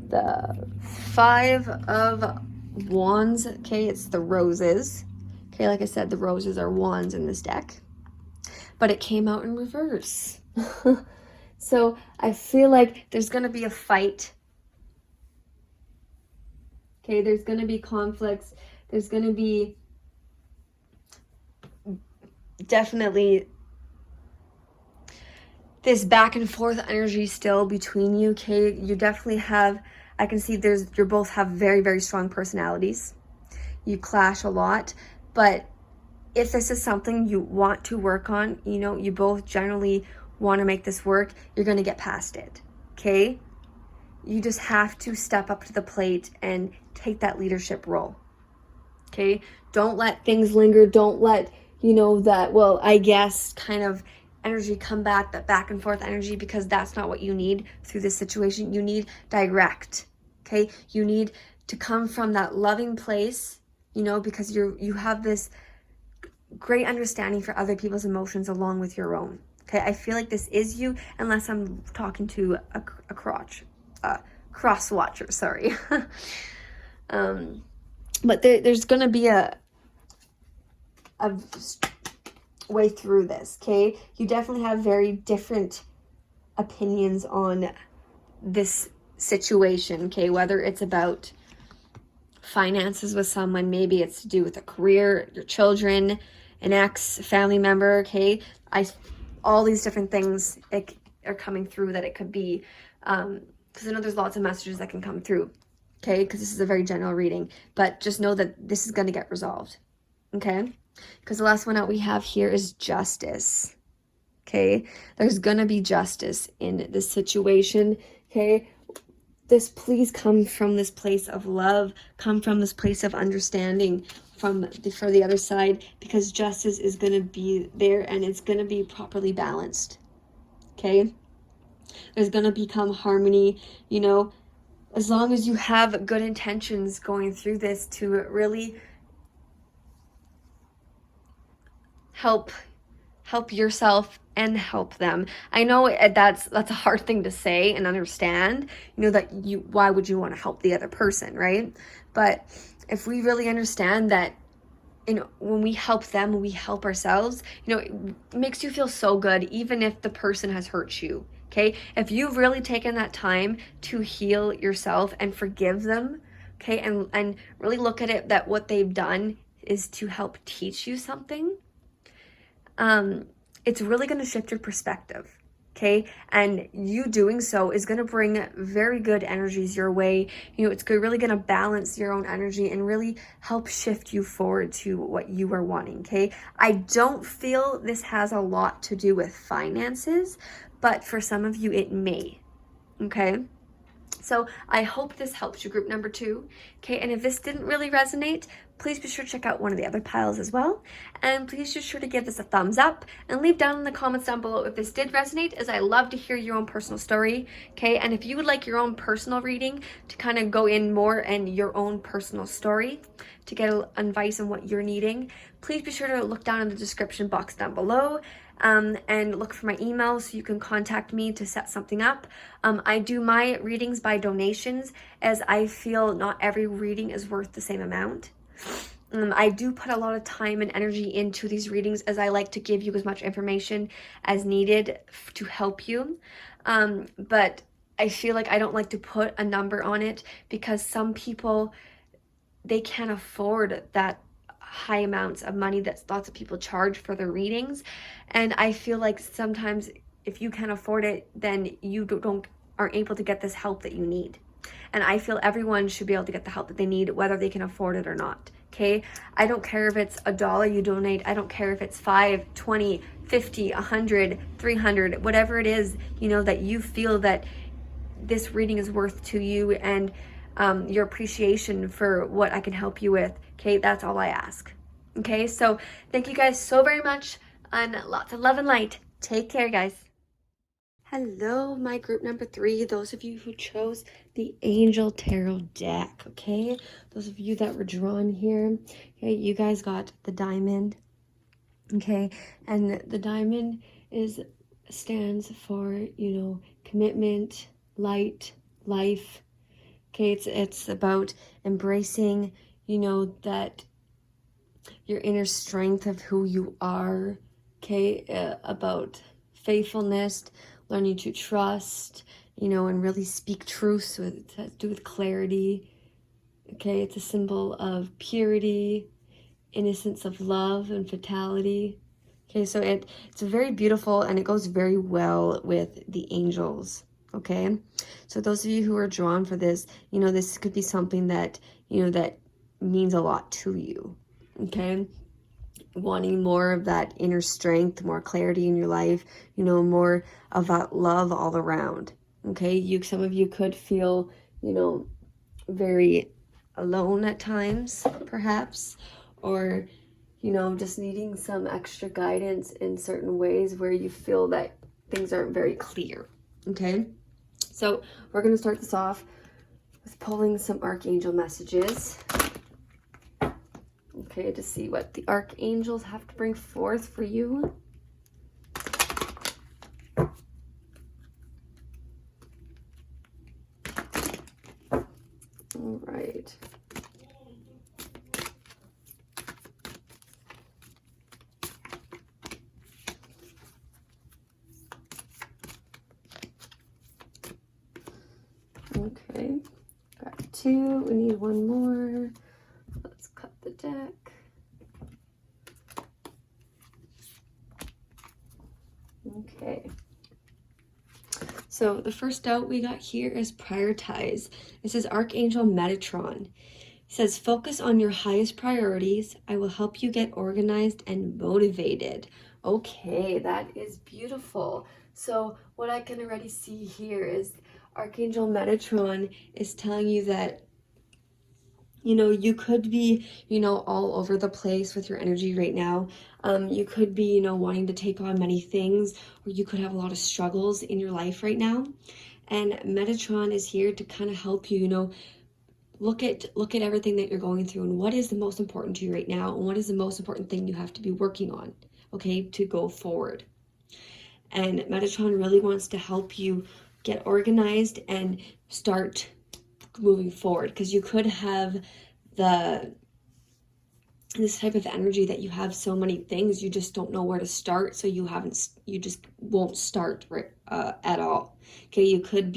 the Five of Wands. Okay, it's the roses. Okay, like I said, the roses are wands in this deck, but it came out in reverse. So I feel like there's going to be a fight. Okay, there's going to be conflicts. There's going to be definitely this back and forth energy still between you. Okay, you definitely have, I can see you both have very, very strong personalities. You clash a lot, but if this is something you want to work on, you know, you both generally want to make this work, you're going to get past it. Okay, you just have to step up to the plate and take that leadership role. Okay, don't let things linger. Don't let, you know, that, well, I guess kind of energy come back, that back and forth energy, because that's not what you need through this situation. You need direct. Okay, you need to come from that loving place, you know, because you have this great understanding for other people's emotions along with your own. Okay, I feel like this is you, unless I'm talking to a cross watcher, sorry. But there's gonna be a way through this. Okay, you definitely have very different opinions on this situation. Okay, whether it's about finances with someone, maybe it's to do with a career, your children, an ex, family member. Okay, all these different things are coming through that it could be, because I know there's lots of messages that can come through. Okay, because this is a very general reading, but just know that this is going to get resolved. Okay, because the last one out we have here is justice. Okay, there's going to be justice in this situation. Okay, please come from this place of love, come from this place of understanding for the other side, because justice is going to be there and it's going to be properly balanced. Okay, there's going to become harmony, you know, as long as you have good intentions going through this to really help yourself and help them. I know that's a hard thing to say and understand, you know, that why would you want to help the other person, right? But if we really understand that, you know, when we help them, when we help ourselves, you know, it makes you feel so good, even if the person has hurt you. Okay, if you've really taken that time to heal yourself and forgive them, okay, and really look at it that what they've done is to help teach you something, it's really going to shift your perspective. Okay, and you doing so is going to bring very good energies your way. You know, it's really going to balance your own energy and really help shift you forward to what you are wanting. Okay, I don't feel this has a lot to do with finances, but for some of you it may. Okay, so I hope this helps you, group number 2. Okay, and if this didn't really resonate, please be sure to check out one of the other piles as well. And please be sure to give this a thumbs up and leave down in the comments down below if this did resonate, as I love to hear your own personal story. Okay, and if you would like your own personal reading to kind of go in more and your own personal story to get advice on what you're needing, please be sure to look down in the description box down below. And look for my email so you can contact me to set something up. I do my readings by donations, as I feel not every reading is worth the same amount. I do put a lot of time and energy into these readings, as I like to give you as much information as needed to help you. But I feel like I don't like to put a number on it, because some people, they can't afford that high amounts of money that lots of people charge for their readings. And I feel like sometimes if you can't afford it, then you aren't able to get this help that you need. And I feel everyone should be able to get the help that they need, whether they can afford it or not. Okay, I don't care if it's $1 you donate. I don't care if it's 5, 20, 50, 100, 300, whatever it is, you know, that you feel that this reading is worth to you, and your appreciation for what I can help you with. Okay, that's all I ask. Okay, so thank you guys so very much, and lots of love and light. Take care, guys. Hello, my group number 3, those of you who chose the Angel Tarot deck, okay? Those of you that were drawn here, okay, you guys got the diamond, okay? And the diamond stands for, you know, commitment, light, life, okay? It's about embracing, you know, that your inner strength of who you are, okay? About faithfulness, learning to trust, you know, and really speak truths to do with clarity. Okay, it's a symbol of purity, innocence of love, and fatality. Okay, so it's very beautiful, and it goes very well with the angels. Okay, so those of you who are drawn for this, you know, this could be something that, you know, that means a lot to you. Okay, wanting more of that inner strength, more clarity in your life, you know, more of that love all around. Okay, some of you could feel, you know, very alone at times, perhaps, or, you know, just needing some extra guidance in certain ways where you feel that things aren't very clear. Okay, so we're going to start this off with pulling some archangel messages. Okay, to see what the archangels have to bring forth for you. All right. Okay, got 2. We need 1 more. Let's cut the deck. Okay. So the first out we got here is prioritize. It says Archangel Metatron. It says focus on your highest priorities. I will help you get organized and motivated. Okay, that is beautiful. So what I can already see here is Archangel Metatron is telling you that, you know, you could be, you know, all over the place with your energy right now. You could be, you know, wanting to take on many things, or you could have a lot of struggles in your life right now. And Metatron is here to kind of help you, you know, look at everything that you're going through and what is the most important to you right now, and what is the most important thing you have to be working on, okay, to go forward. And Metatron really wants to help you get organized and start moving forward, because you could have this type of energy that you have so many things, you just don't know where to start, so you just won't start at all. Okay, you could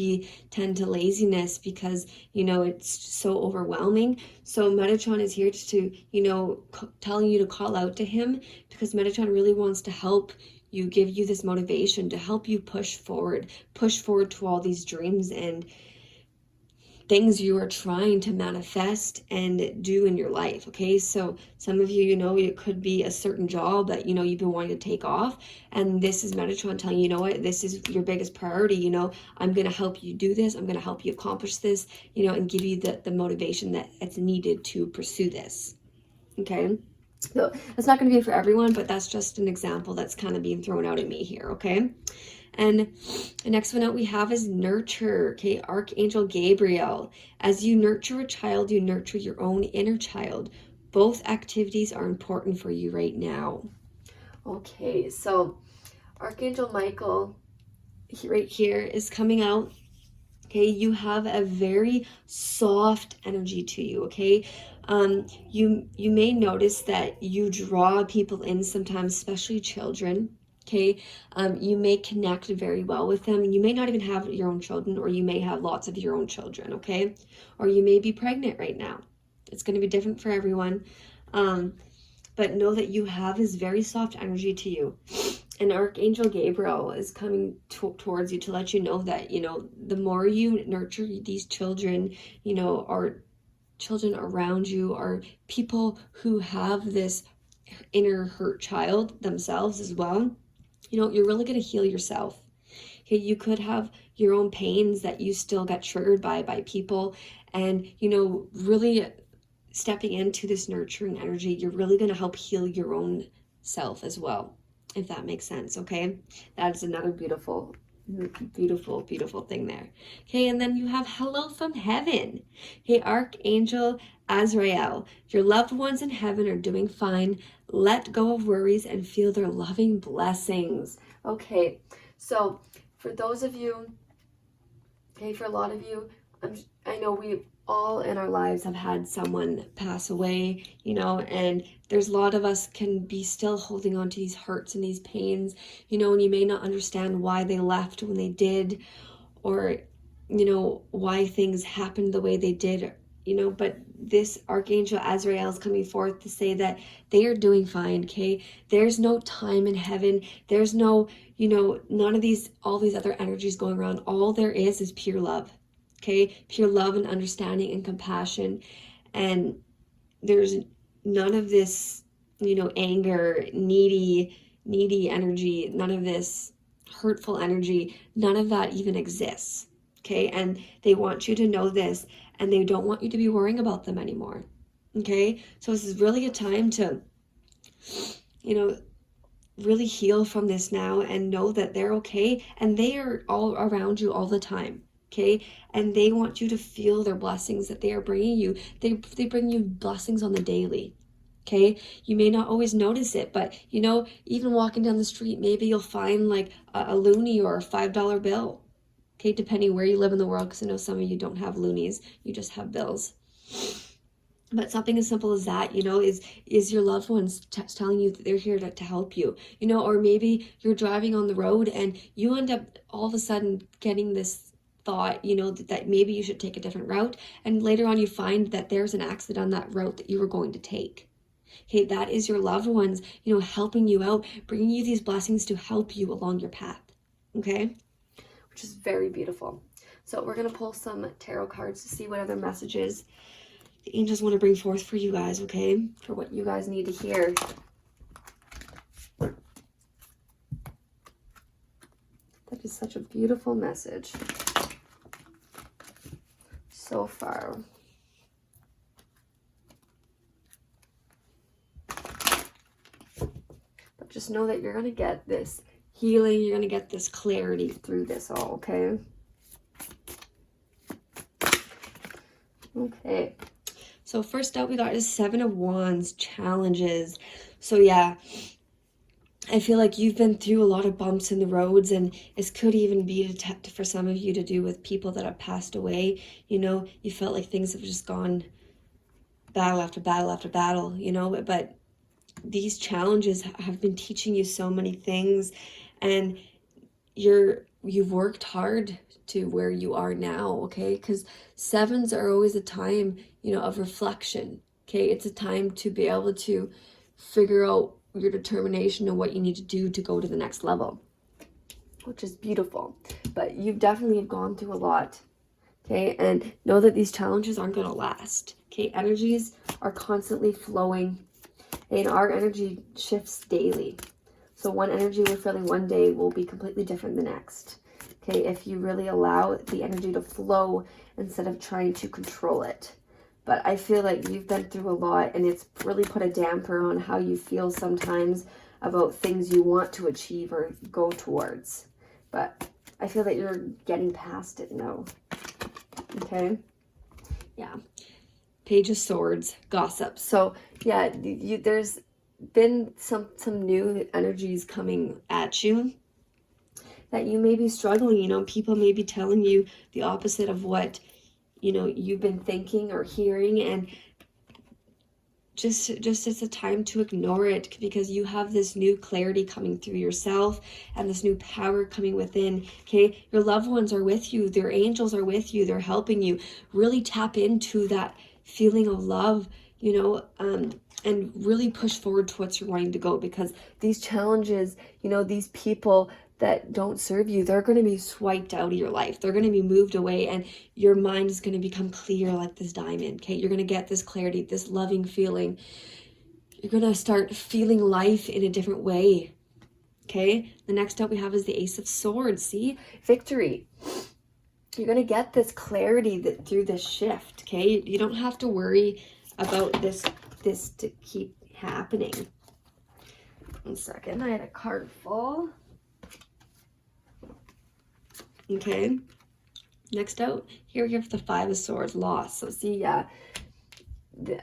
tend to laziness because, you know, it's so overwhelming. So Metatron is here to, you know, telling you to call out to him, because Metatron really wants to help you, give you this motivation to help you push forward to all these dreams and things you are trying to manifest and do in your life. Okay, so some of you, you know, it could be a certain job that, you know, you've been wanting to take off, and this is Metatron telling you, you know what, this is your biggest priority. You know, I'm going to help you do this, I'm going to help you accomplish this, you know, and give you the motivation that it's needed to pursue this. Okay, so that's not going to be for everyone, but that's just an example that's kind of being thrown out at me here. Okay, and the next one out we have is nurture. Okay, Archangel Gabrielle. As you nurture a child, you nurture your own inner child. Both activities are important for you right now. Okay, so Archangel Michael right here is coming out. Okay, you have a very soft energy to you. Okay, you may notice that you draw people in sometimes, especially children. Okay, you may connect very well with them. You may not even have your own children, or you may have lots of your own children. Okay, or you may be pregnant right now. It's going to be different for everyone, but know that you have this very soft energy to you. And Archangel Gabriel is coming towards you to let you know that, you know, the more you nurture these children, you know, or children around you, or people who have this inner hurt child themselves as well, you know, you're really going to heal yourself. Okay, you could have your own pains that you still get triggered by people, and, you know, really stepping into this nurturing energy, you're really going to help heal your own self as well, if that makes sense. Okay, that is another beautiful Beautiful, beautiful thing there. Okay, and then you have hello from heaven. Okay, Archangel Azrael. Your loved ones in heaven are doing fine. Let go of worries and feel their loving blessings. Okay, so for those of you, okay, for a lot of you, I know we all in our lives have had someone pass away, you know, and there's a lot of us can be still holding on to these hurts and these pains, you know, and you may not understand why they left when they did, or, you know, why things happened the way they did, you know, but this Archangel Azrael is coming forth to say that they are doing fine, okay? There's no time in heaven. There's no, you know, none of these, all these other energies going around. All there is pure love, okay? Pure love and understanding and compassion. And there's none of this, you know, anger, needy energy, none of this hurtful energy, none of that even exists, okay? And they want you to know this, and they don't want you to be worrying about them anymore, okay? So this is really a time to, you know, really heal from this now and know that they're okay, and they are all around you all the time, okay? And they want you to feel their blessings that they are bringing you. They bring you blessings on the daily, okay? You may not always notice it, but, you know, even walking down the street, maybe you'll find like a loonie or a $5 bill, okay? Depending where you live in the world, because I know some of you don't have loonies, you just have bills. But something as simple as that, you know, is your loved ones telling you that they're here to help you, you know, or maybe you're driving on the road and you end up all of a sudden getting this thought, you know, that maybe you should take a different route. And later on you find that there's an accident on that route that you were going to take. Okay, that is your loved ones, you know, helping you out, bringing you these blessings to help you along your path, okay? Which is very beautiful. So we're going to pull some tarot cards to see what other messages the angels want to bring forth for you guys, okay? For what you guys need to hear. That is such a beautiful message so far. But just know that you're going to get this healing, you're going to get this clarity through this all, okay? Okay. So first up, we got is 7 of Wands, challenges. So yeah, I feel like you've been through a lot of bumps in the roads, and this could even be for some of you to do with people that have passed away. You know, you felt like things have just gone battle after battle after battle, you know, but these challenges have been teaching you so many things, and you've worked hard to where you are now, okay? Because 7s are always a time, you know, of reflection, okay? It's a time to be able to figure out your determination and what you need to do to go to the next level, which is beautiful. But you've definitely gone through a lot, okay? And know that these challenges aren't going to last, okay? Energies are constantly flowing, and our energy shifts daily. So one energy we're feeling one day will be completely different the next. Okay, if you really allow the energy to flow instead of trying to control it. But I feel like you've been through a lot, and it's really put a damper on how you feel sometimes about things you want to achieve or go towards. But I feel that you're getting past it now. Okay? Yeah. Page of Swords, gossip. So yeah, there's been some new energies coming at you that you may be struggling, you know, people may be telling you the opposite of what, you know, you've been thinking or hearing, and just it's a time to ignore it, because you have this new clarity coming through yourself and this new power coming within, okay? Your loved ones are with you, their angels are with you, they're helping you. Really tap into that feeling of love, you know, and really push forward towards you're wanting to go, because these challenges, you know, these people that don't serve you, they're going to be swiped out of your life. They're going to be moved away, and your mind is going to become clear like this diamond, okay? You're going to get this clarity, this loving feeling. You're going to start feeling life in a different way, okay? The next up we have is the Ace of Swords. See? Victory. You're going to get this clarity through this shift, okay? You don't have to worry about this to keep happening. 1 second, I had a card fall. Okay. Next out, here we have the Five of Swords, loss. So see, yeah,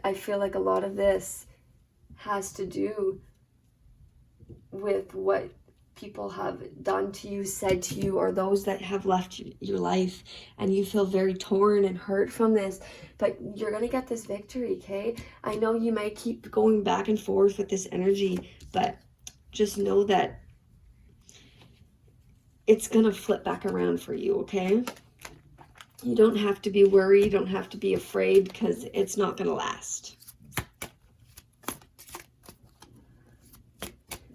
I feel like a lot of this has to do with what people have done to you, said to you, or those that have left your life, and you feel very torn and hurt from this, but you're gonna get this victory. Okay, I know you might keep going back and forth with this energy, but just know that it's gonna flip back around for you. Okay, you don't have to be worried, you don't have to be afraid, because it's not gonna last.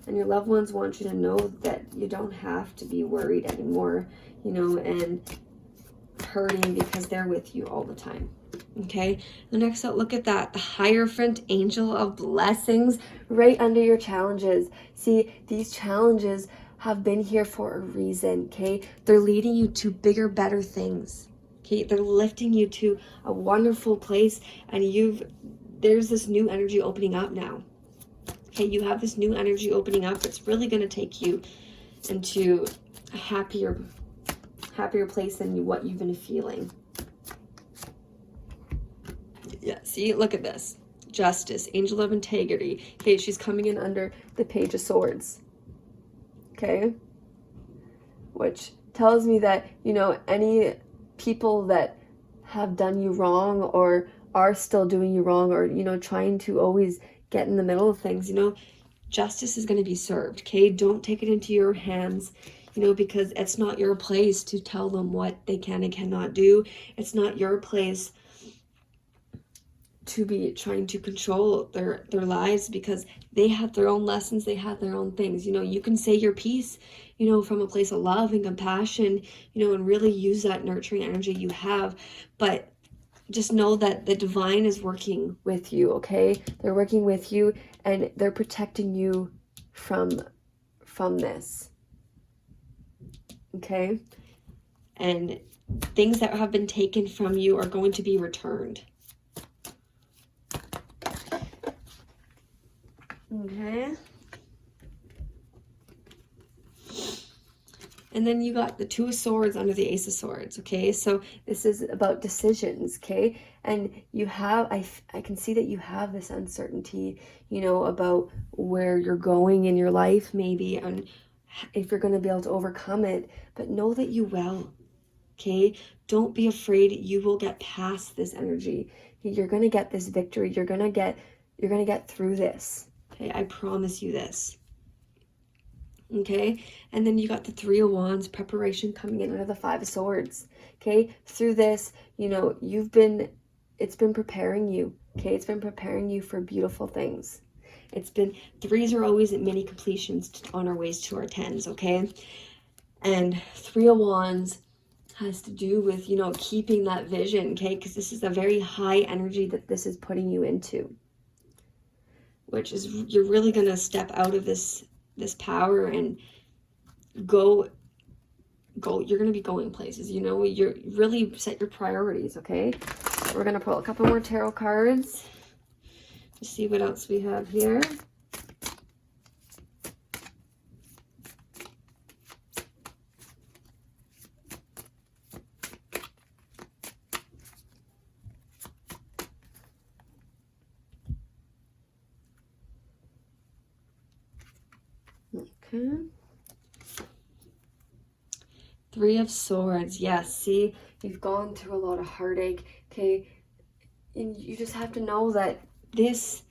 And your loved ones want you to know that you don't have to be worried anymore, you know, and hurting, because they're with you all the time. Okay, the next out, look at that, the Hierophant, Angel of Blessings, right under your challenges. See, these challenges have been here for a reason. Okay, they're leading you to bigger, better things. Okay, they're lifting you to a wonderful place, and there's this new energy opening up now. Okay, you have this new energy opening up. It's really going to take you into a happier place than what you've been feeling. Yeah, see, look at this. Justice, Angel of Integrity. Okay, she's coming in under the Page of Swords. Okay, which tells me that, you know, any people that have done you wrong or are still doing you wrong, or, you know, trying to always get in the middle of things, you know, justice is going to be served. Okay, don't take it into your hands, you know, because it's not your place to tell them what they can and cannot do. It's not your place to be trying to control their lives, because they have their own lessons, they have their own things. You know, you can say your piece, you know, from a place of love and compassion, you know, and really use that nurturing energy you have, but just know that the divine is working with you. Okay, they're working with you, and they're protecting you from this. Okay, and things that have been taken from you are going to be returned. Okay, and then you got the Two of Swords under the Ace of Swords. Okay, so this is about decisions. Okay, and you have, I can see that you have this uncertainty, you know, about where you're going in your life, maybe, and if you're going to be able to overcome it. But know that you will. Okay, don't be afraid. You will get past this energy. You're going to get this victory. You're going to get through this. Okay, I promise you this. Okay, and then you got the Three of Wands, preparation, coming in under the Five of Swords. Okay, through this, you know, it's been preparing you. Okay, it's been preparing you for beautiful things. It's been, threes are always at mini completions on our ways to our tens. Okay, and Three of Wands has to do with, you know, keeping that vision. Okay, because this is a very high energy that this is putting you into, which is, you're really going to step out of this power and go, you're going to be going places, you know, you're really set your priorities. Okay, we're going to pull a couple more tarot cards to see what else we have here. Okay. Three of Swords. Yes, see, you've gone through a lot of heartache. Okay, and you just have to know that this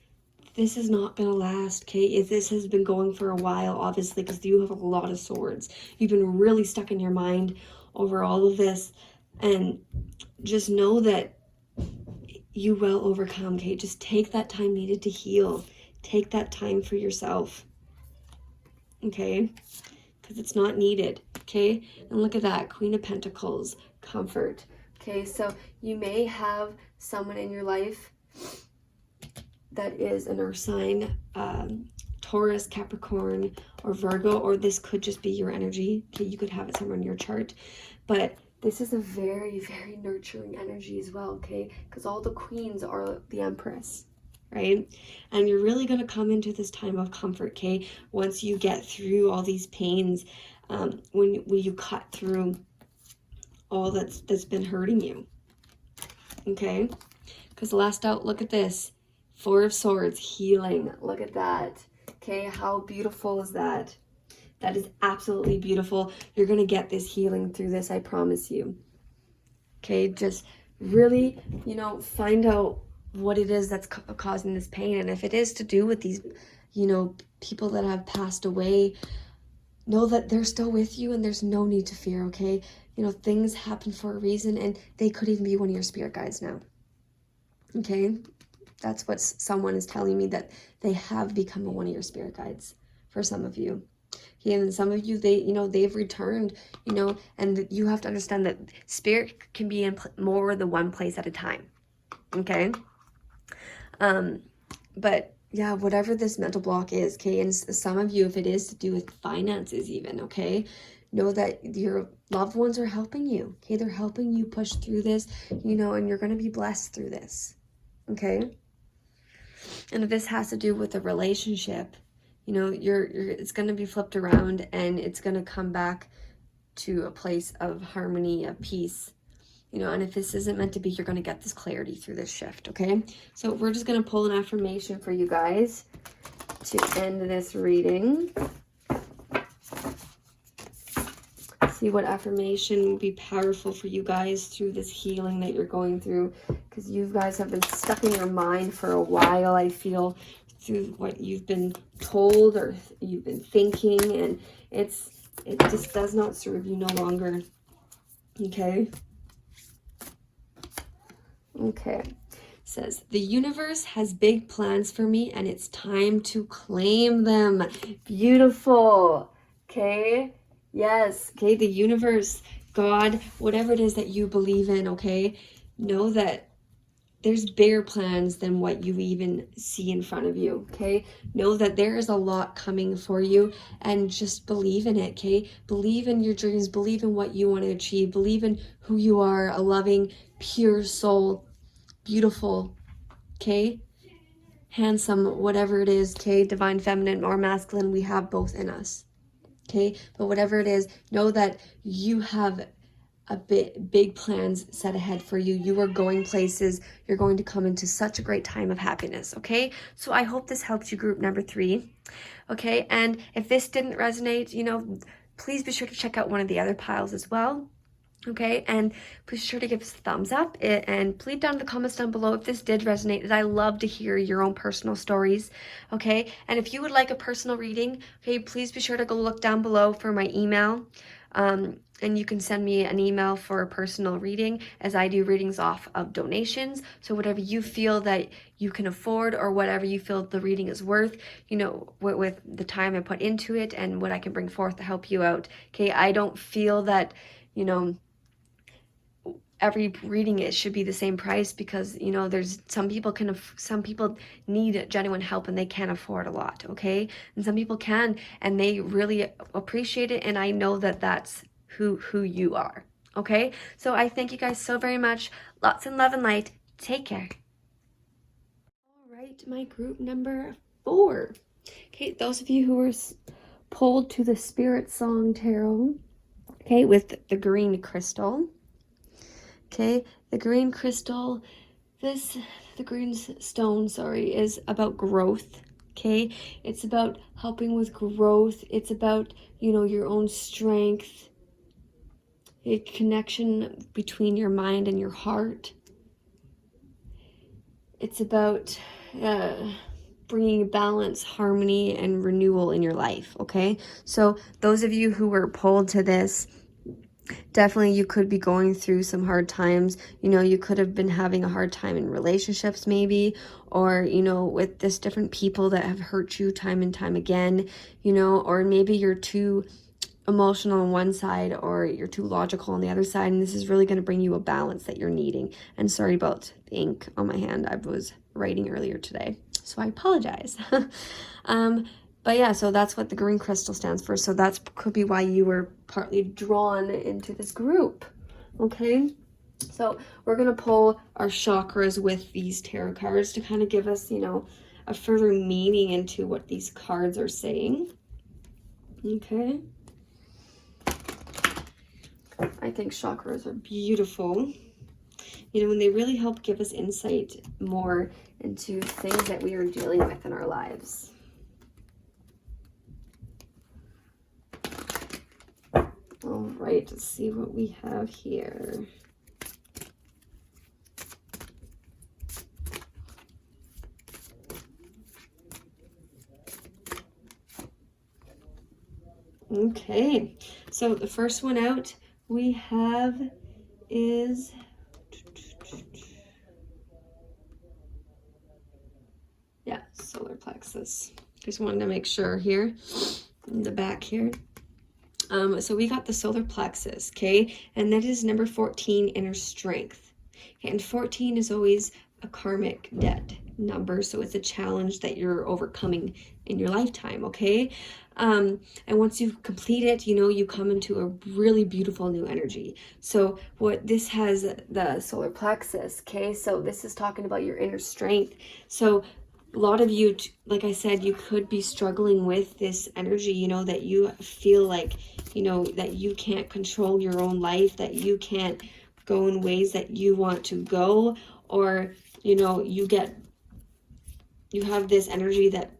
is not going to last. Okay, this has been going for a while, obviously, because you have a lot of swords. You've been really stuck in your mind over all of this, and just know that you will overcome. Okay, just take that time needed to heal. Take that time for yourself. Okay, because it's not needed. Okay, and look at that, Queen of Pentacles, comfort. Okay, so you may have someone in your life that is an earth sign, Taurus, Capricorn, or Virgo, or this could just be your energy. Okay, you could have it somewhere in your chart, but this is a very, very nurturing energy as well. Okay, because all the queens are the Empress, right? And you're really going to come into this time of comfort. Okay, once you get through all these pains, when you cut through all that's been hurting you. Okay? Because last out, look at this. 4 of Swords, healing. Look at that. Okay, how beautiful is that? That is absolutely beautiful. You're going to get this healing through this, I promise you. Okay, just really, you know, find out what it is that's causing this pain. And if it is to do with these, you know, people that have passed away, know that they're still with you and there's no need to fear, okay? You know, things happen for a reason, and they could even be one of your spirit guides now. Okay? That's what someone is telling me, that they have become one of your spirit guides for some of you. Okay, and some of you, they, you know, they've returned, you know, and you have to understand that spirit can be in more than one place at a time. Okay? But yeah, whatever this mental block is, okay, and some of you, if it is to do with finances even, okay, know that your loved ones are helping you, okay? They're helping you push through this, you know, and you're going to be blessed through this, okay? And if this has to do with a relationship, you know, it's going to be flipped around, and it's going to come back to a place of harmony, of peace, you know. And if this isn't meant to be, you're going to get this clarity through this shift, okay? So we're just going to pull an affirmation for you guys to end this reading. See what affirmation will be powerful for you guys through this healing that you're going through, because you guys have been stuck in your mind for a while, I feel, through what you've been told or you've been thinking, and it just does not serve you no longer. Okay? Okay. It says, the universe has big plans for me, and it's time to claim them. Beautiful. Okay? Yes. Okay, the universe, God, whatever it is that you believe in, okay? Know that there's bigger plans than what you even see in front of you, okay? Know that there is a lot coming for you, and just believe in it, okay? Believe in your dreams, believe in what you want to achieve, believe in who you are, a loving, pure soul, beautiful, okay? Handsome, whatever it is, okay? Divine feminine or masculine, we have both in us, okay? But whatever it is, know that you have big plans set ahead for you. You are going places. You're going to come into such a great time of happiness, okay? So I hope this helped you, group number 3, okay? And if this didn't resonate, you know, please be sure to check out one of the other piles as well, okay? And please be sure to give us a thumbs up, and please down in the comments down below if this did resonate, as I love to hear your own personal stories, okay? And if you would like a personal reading, okay, please be sure to go look down below for my email. And you can send me an email for a personal reading, as I do readings off of donations. So whatever you feel that you can afford, or whatever you feel the reading is worth, you know, with the time I put into it and what I can bring forth to help you out. Okay, I don't feel that, you know, every reading it should be the same price, because, you know, there's some people need genuine help and they can't afford a lot, okay? And some people can, and they really appreciate it, and I know that that's who you are, okay? So I thank you guys so very much. Lots of love and light. Take care. All right, my group number 4. Okay, those of you who were pulled to the Spirit Song Tarot, okay, with the green crystal. Okay, the green crystal, the green stone, sorry, is about growth, okay? It's about helping with growth. It's about, you know, your own strength, a connection between your mind and your heart. It's about bringing balance, harmony, and renewal in your life, okay? So those of you who were pulled to this, definitely you could be going through some hard times. You know, you could have been having a hard time in relationships maybe, or, you know, with just different people that have hurt you time and time again, you know, or maybe you're too emotional on one side, or you're too logical on the other side, and this is really going to bring you a balance that you're needing. And sorry about the ink on my hand. I was writing earlier today, so I apologize. But yeah, so that's what the green crystal stands for. So that could be why you were partly drawn into this group, okay? So we're going to pull our chakras with these tarot cards to kind of give us, you know, a further meaning into what these cards are saying, okay? I think chakras are beautiful. You know, and they really help give us insight more into things that we are dealing with in our lives. All right, let's see what we have here. Okay, so the first one out we have is solar plexus. Just wanted to make sure here in the back here. So we got the solar plexus, okay, and that is number 14, inner strength. Okay, and 14 is always a karmic debt number, so it's a challenge that you're overcoming in your lifetime, okay? And once you complete it, you know, you come into a really beautiful new energy. So what this has, the solar plexus, okay, so this is talking about your inner strength. So a lot of you, like I said, you could be struggling with this energy, you know, that you feel like, you know, that you can't control your own life, that you can't go in ways that you want to go, or, you know, you have this energy that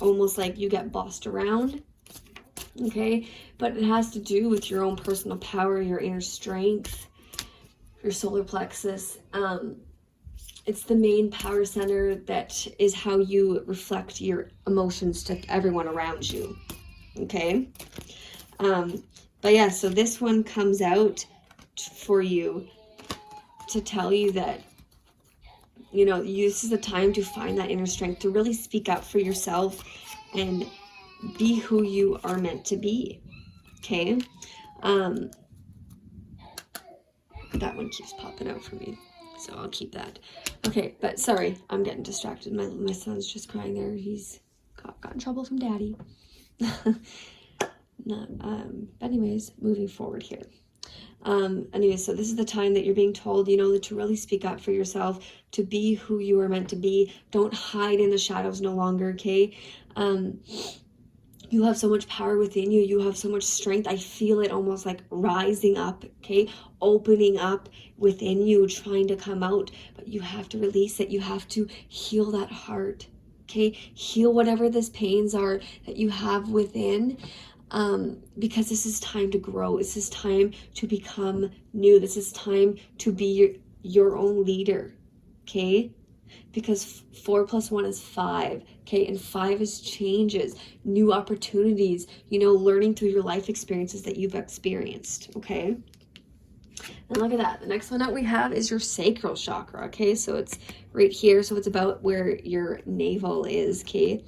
almost like you get bossed around, okay? But it has to do with your own personal power, your inner strength, your solar plexus. It's the main power center that is how you reflect your emotions to everyone around you, okay? But yeah, so this one comes out for you to tell you that, you know, this is the time to find that inner strength, to really speak up for yourself and be who you are meant to be, okay? That one keeps popping out for me, so I'll keep that. Okay, but sorry, I'm getting distracted. My son's just crying there. He's got in trouble from daddy. But anyways, moving forward here. Anyways, so this is the time that you're being told, you know, to really speak up for yourself, to be who you are meant to be. Don't hide in the shadows no longer, okay? You have so much power within you. You have so much strength. I feel it almost like rising up, okay? Opening up within you, trying to come out. But you have to release it. You have to heal that heart, okay? Heal whatever these pains are that you have within, because this is time to grow. This is time to become new. This is time to be your own leader, okay? Because 4 + 1 is 5, okay? And 5 is changes, new opportunities, you know, learning through your life experiences that you've experienced, okay? And look at that. The next one that we have is your sacral chakra, okay? So it's right here. So it's about where your navel is, okay?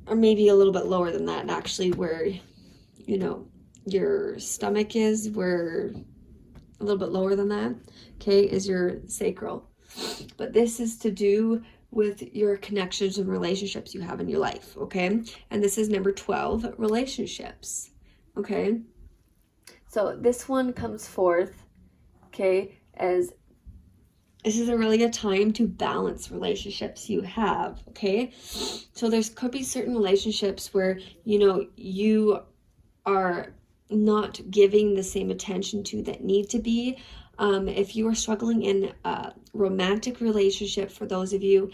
Or maybe a little bit lower than that, actually, where, you know, your stomach is, where a little bit lower than that, okay, is your sacral. But this is to do with your connections and relationships you have in your life, okay? And this is number 12, relationships, okay? So this one comes forth, okay, as this is a really good time to balance relationships you have, okay? So there could be certain relationships where, you know, you are not giving the same attention to that need to be. If you are struggling in a romantic relationship, for those of you,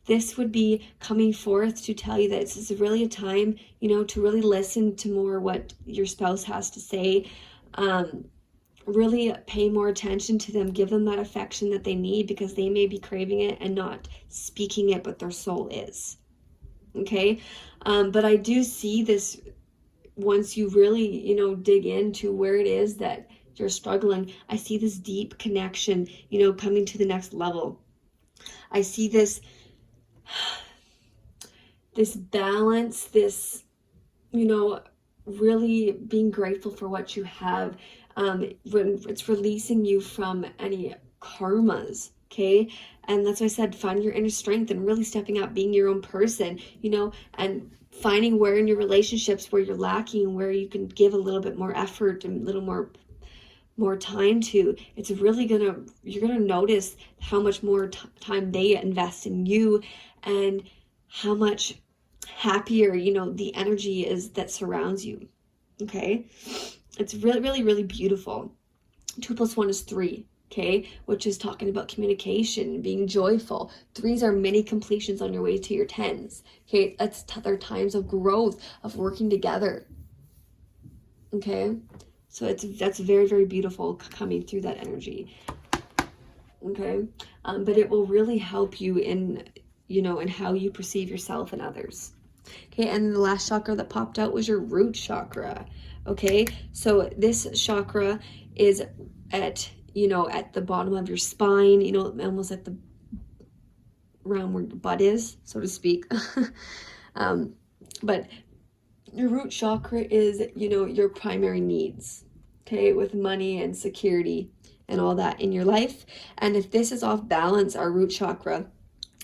this would be coming forth to tell you that this is really a time, you know, to really listen to more what your spouse has to say. Really pay more attention to them, give them that affection that they need, because they may be craving it and not speaking it, but their soul is, okay? But I do see this, once you really, you know, dig into where it is that you're struggling, I see this deep connection, you know, coming to the next level. I see this balance, this, you know, really being grateful for what you have. When it's releasing you from any karmas, okay? And that's why I said, find your inner strength and really stepping out, being your own person, you know, and finding where in your relationships where you're lacking, where you can give a little bit more effort and a little more time to. It's really you're gonna notice how much more time they invest in you, and how much happier, you know, the energy is that surrounds you, Okay, it's really, really, really beautiful. 2 + 1 is 3. Okay, which is talking about communication, being joyful. 3s are mini completions on your way to your 10s. Okay, that's their times of growth, of working together. Okay, so that's very, very beautiful coming through that energy. Okay, but it will really help you in, you know, in how you perceive yourself and others. Okay, and the last chakra that popped out was your root chakra. Okay, so this chakra is at, you know, at the bottom of your spine, you know, almost at the around where the butt is, so to speak. But your root chakra is, you know, your primary needs, okay, with money and security and all that in your life. And if this is off balance, our root chakra,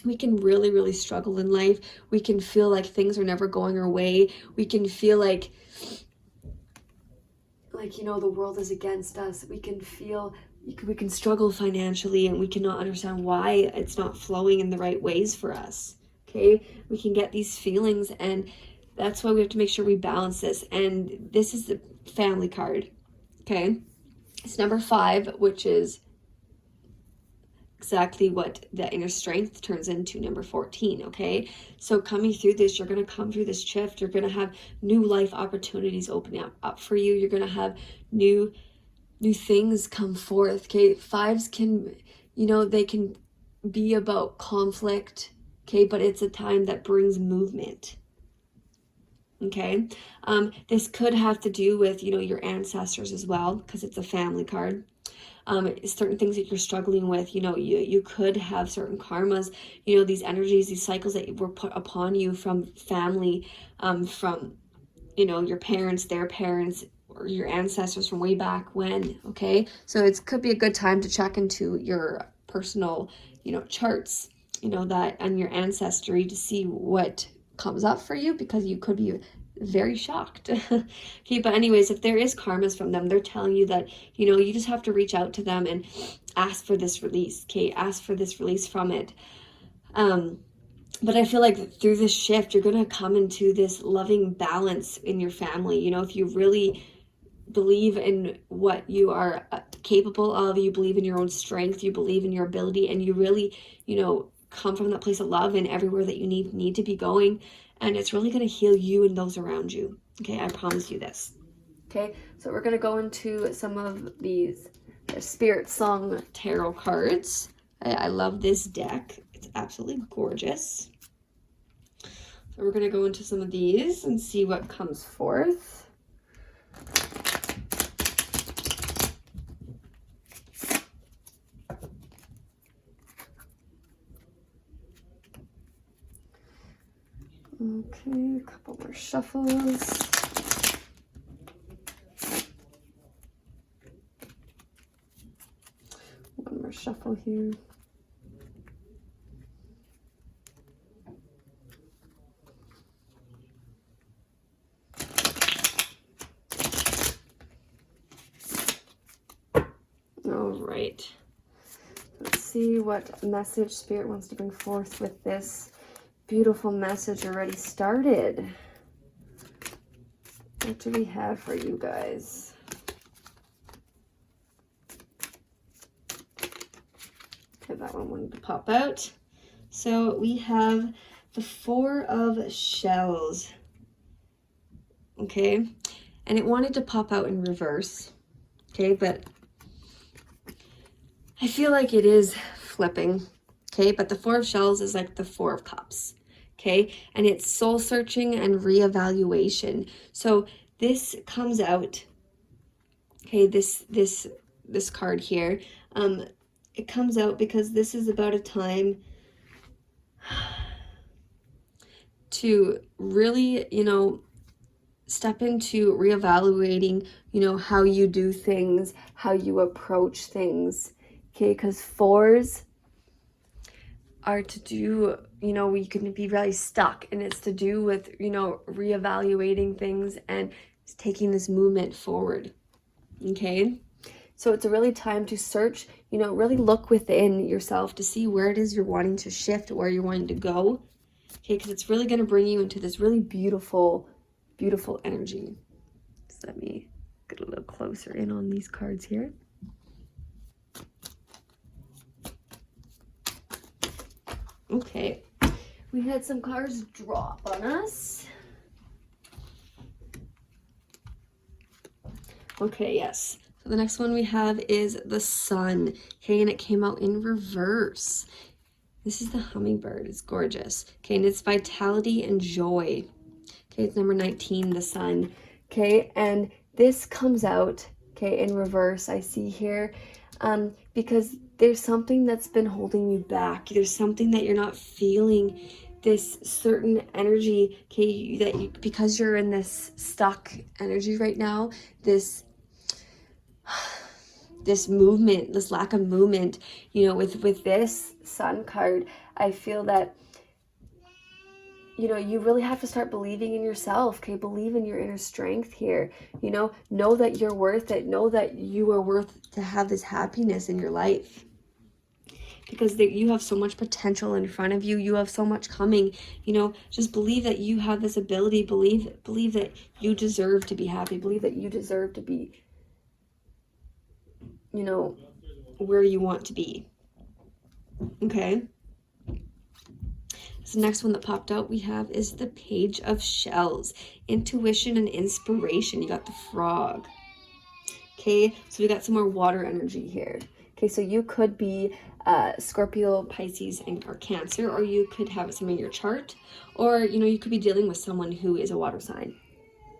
we can really, really struggle in life. We can feel like things are never going our way. We can feel like, you know, the world is against us. We can feel, we can struggle financially, and we cannot understand why it's not flowing in the right ways for us. Okay, we can get these feelings, and that's why we have to make sure we balance this. And this is the family card. Okay, it's number 5, which is exactly what the inner strength turns into, number 14. Okay, so coming through this, you're going to come through this shift. You're going to have new life opportunities opening up for you. You're going to have new things come forth. Okay, 5s can, you know, they can be about conflict. Okay, but it's a time that brings movement. Okay, this could have to do with, you know, your ancestors as well, because it's a family card. Certain things that you're struggling with, you know, you could have certain karmas, you know, these energies, these cycles that were put upon you from family, from, you know, your parents, their parents, or your ancestors from way back when. Okay, so it could be a good time to check into your personal, you know, charts, you know, that and your ancestry, to see what comes up for you, because you could be very shocked. Okay, but anyways, if there is karmas from them, they're telling you that, you know, you just have to reach out to them and ask for this release. Okay, ask for this release from it. But I feel like through this shift, you're going to come into this loving balance in your family. You know, if you really believe in what you are capable of, you believe in your own strength, you believe in your ability, and you really, you know, come from that place of love and everywhere that you need to be going. And it's really going to heal you and those around you. Okay, I promise you this. Okay, so we're going to go into some of these Spirit Song tarot cards. I love this deck. It's absolutely gorgeous. So we're going to go into some of these and see what comes forth. Okay, a couple more shuffles. One more shuffle here. All right. Let's see what message Spirit wants to bring forth with this beautiful message already started. What do we have for you guys? Okay, that one wanted to pop out. So we have the 4 of Shells. Okay, and it wanted to pop out in reverse. Okay, but I feel like it is flipping. Okay, but the 4 of Shells is like the 4 of Cups. Okay, and it's soul searching and reevaluation. So this comes out. Okay, this card here, it comes out because this is about a time to really, you know, step into reevaluating, you know, how you do things, how you approach things. Okay, because 4s are to do, you know, we can be really stuck, and it's to do with, you know, reevaluating things and taking this movement forward. Okay, so it's a really time to search, you know, really look within yourself to see where it is you're wanting to shift, where you're wanting to go. Okay, because it's really going to bring you into this really beautiful, beautiful energy. Let me get a little closer in on these cards here. Okay, we had some cards drop on us. Okay, yes. So the next one we have is the Sun. Okay, and it came out in reverse. This is the hummingbird. It's gorgeous. Okay, and it's vitality and joy. Okay, it's number 19, the Sun. Okay, and this comes out, okay, in reverse, I see here, because there's something that's been holding you back. There's something that you're not feeling, this certain energy, okay, that you, because you're in this stuck energy right now, this movement, this lack of movement, you know, with this Sun card, I feel that, you know, you really have to start believing in yourself, okay? Believe in your inner strength here, you know that you're worth it. Know that you are worth to have this happiness in your life. Because you have so much potential in front of you. You have so much coming, you know, just believe that you have this ability. Believe that you deserve to be happy. Believe that you deserve to be, you know, where you want to be. Okay. So the next one that popped out we have is the Page of Shells. Intuition and inspiration. You got the frog. Okay, so we got some more water energy here. Okay, so you could be Scorpio, Pisces, or Cancer, or you could have some in your chart, or, you know, you could be dealing with someone who is a water sign.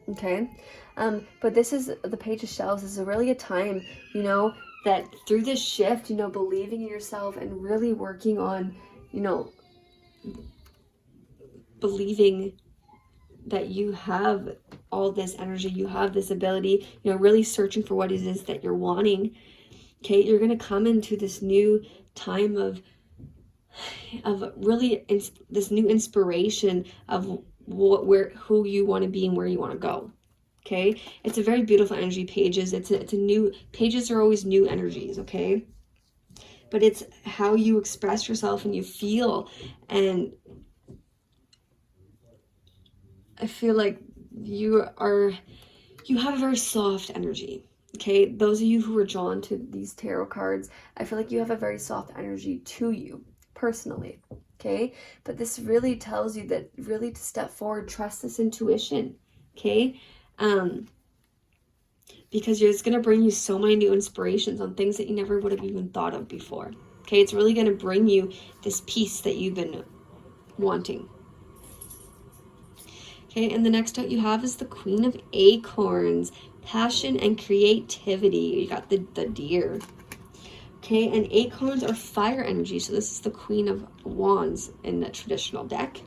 Okay, but this is the Page of Shells. This is really a time, you know, that through this shift, you know, believing in yourself and really working on, you know, believing that you have all this energy, you have this ability, you know, really searching for what it is that you're wanting. Okay, you're going to come into this new time of really this new inspiration of who you want to be and where you want to go. Okay, it's a very beautiful energy. Pages, it's a new, pages are always new energies. Okay, but it's how you express yourself and you feel, and I feel like you have a very soft energy. Okay, those of you who are drawn to these tarot cards, I feel like you have a very soft energy to you personally. Okay, but this really tells you that really to step forward, trust this intuition. Okay, because it's going to bring you so many new inspirations on things that you never would have even thought of before. Okay, it's really going to bring you this peace that you've been wanting. Okay, and the next out you have is the Queen of Acorns. Passion and creativity. You got the deer. Okay, and acorns are fire energy. So this is the Queen of Wands in the traditional deck.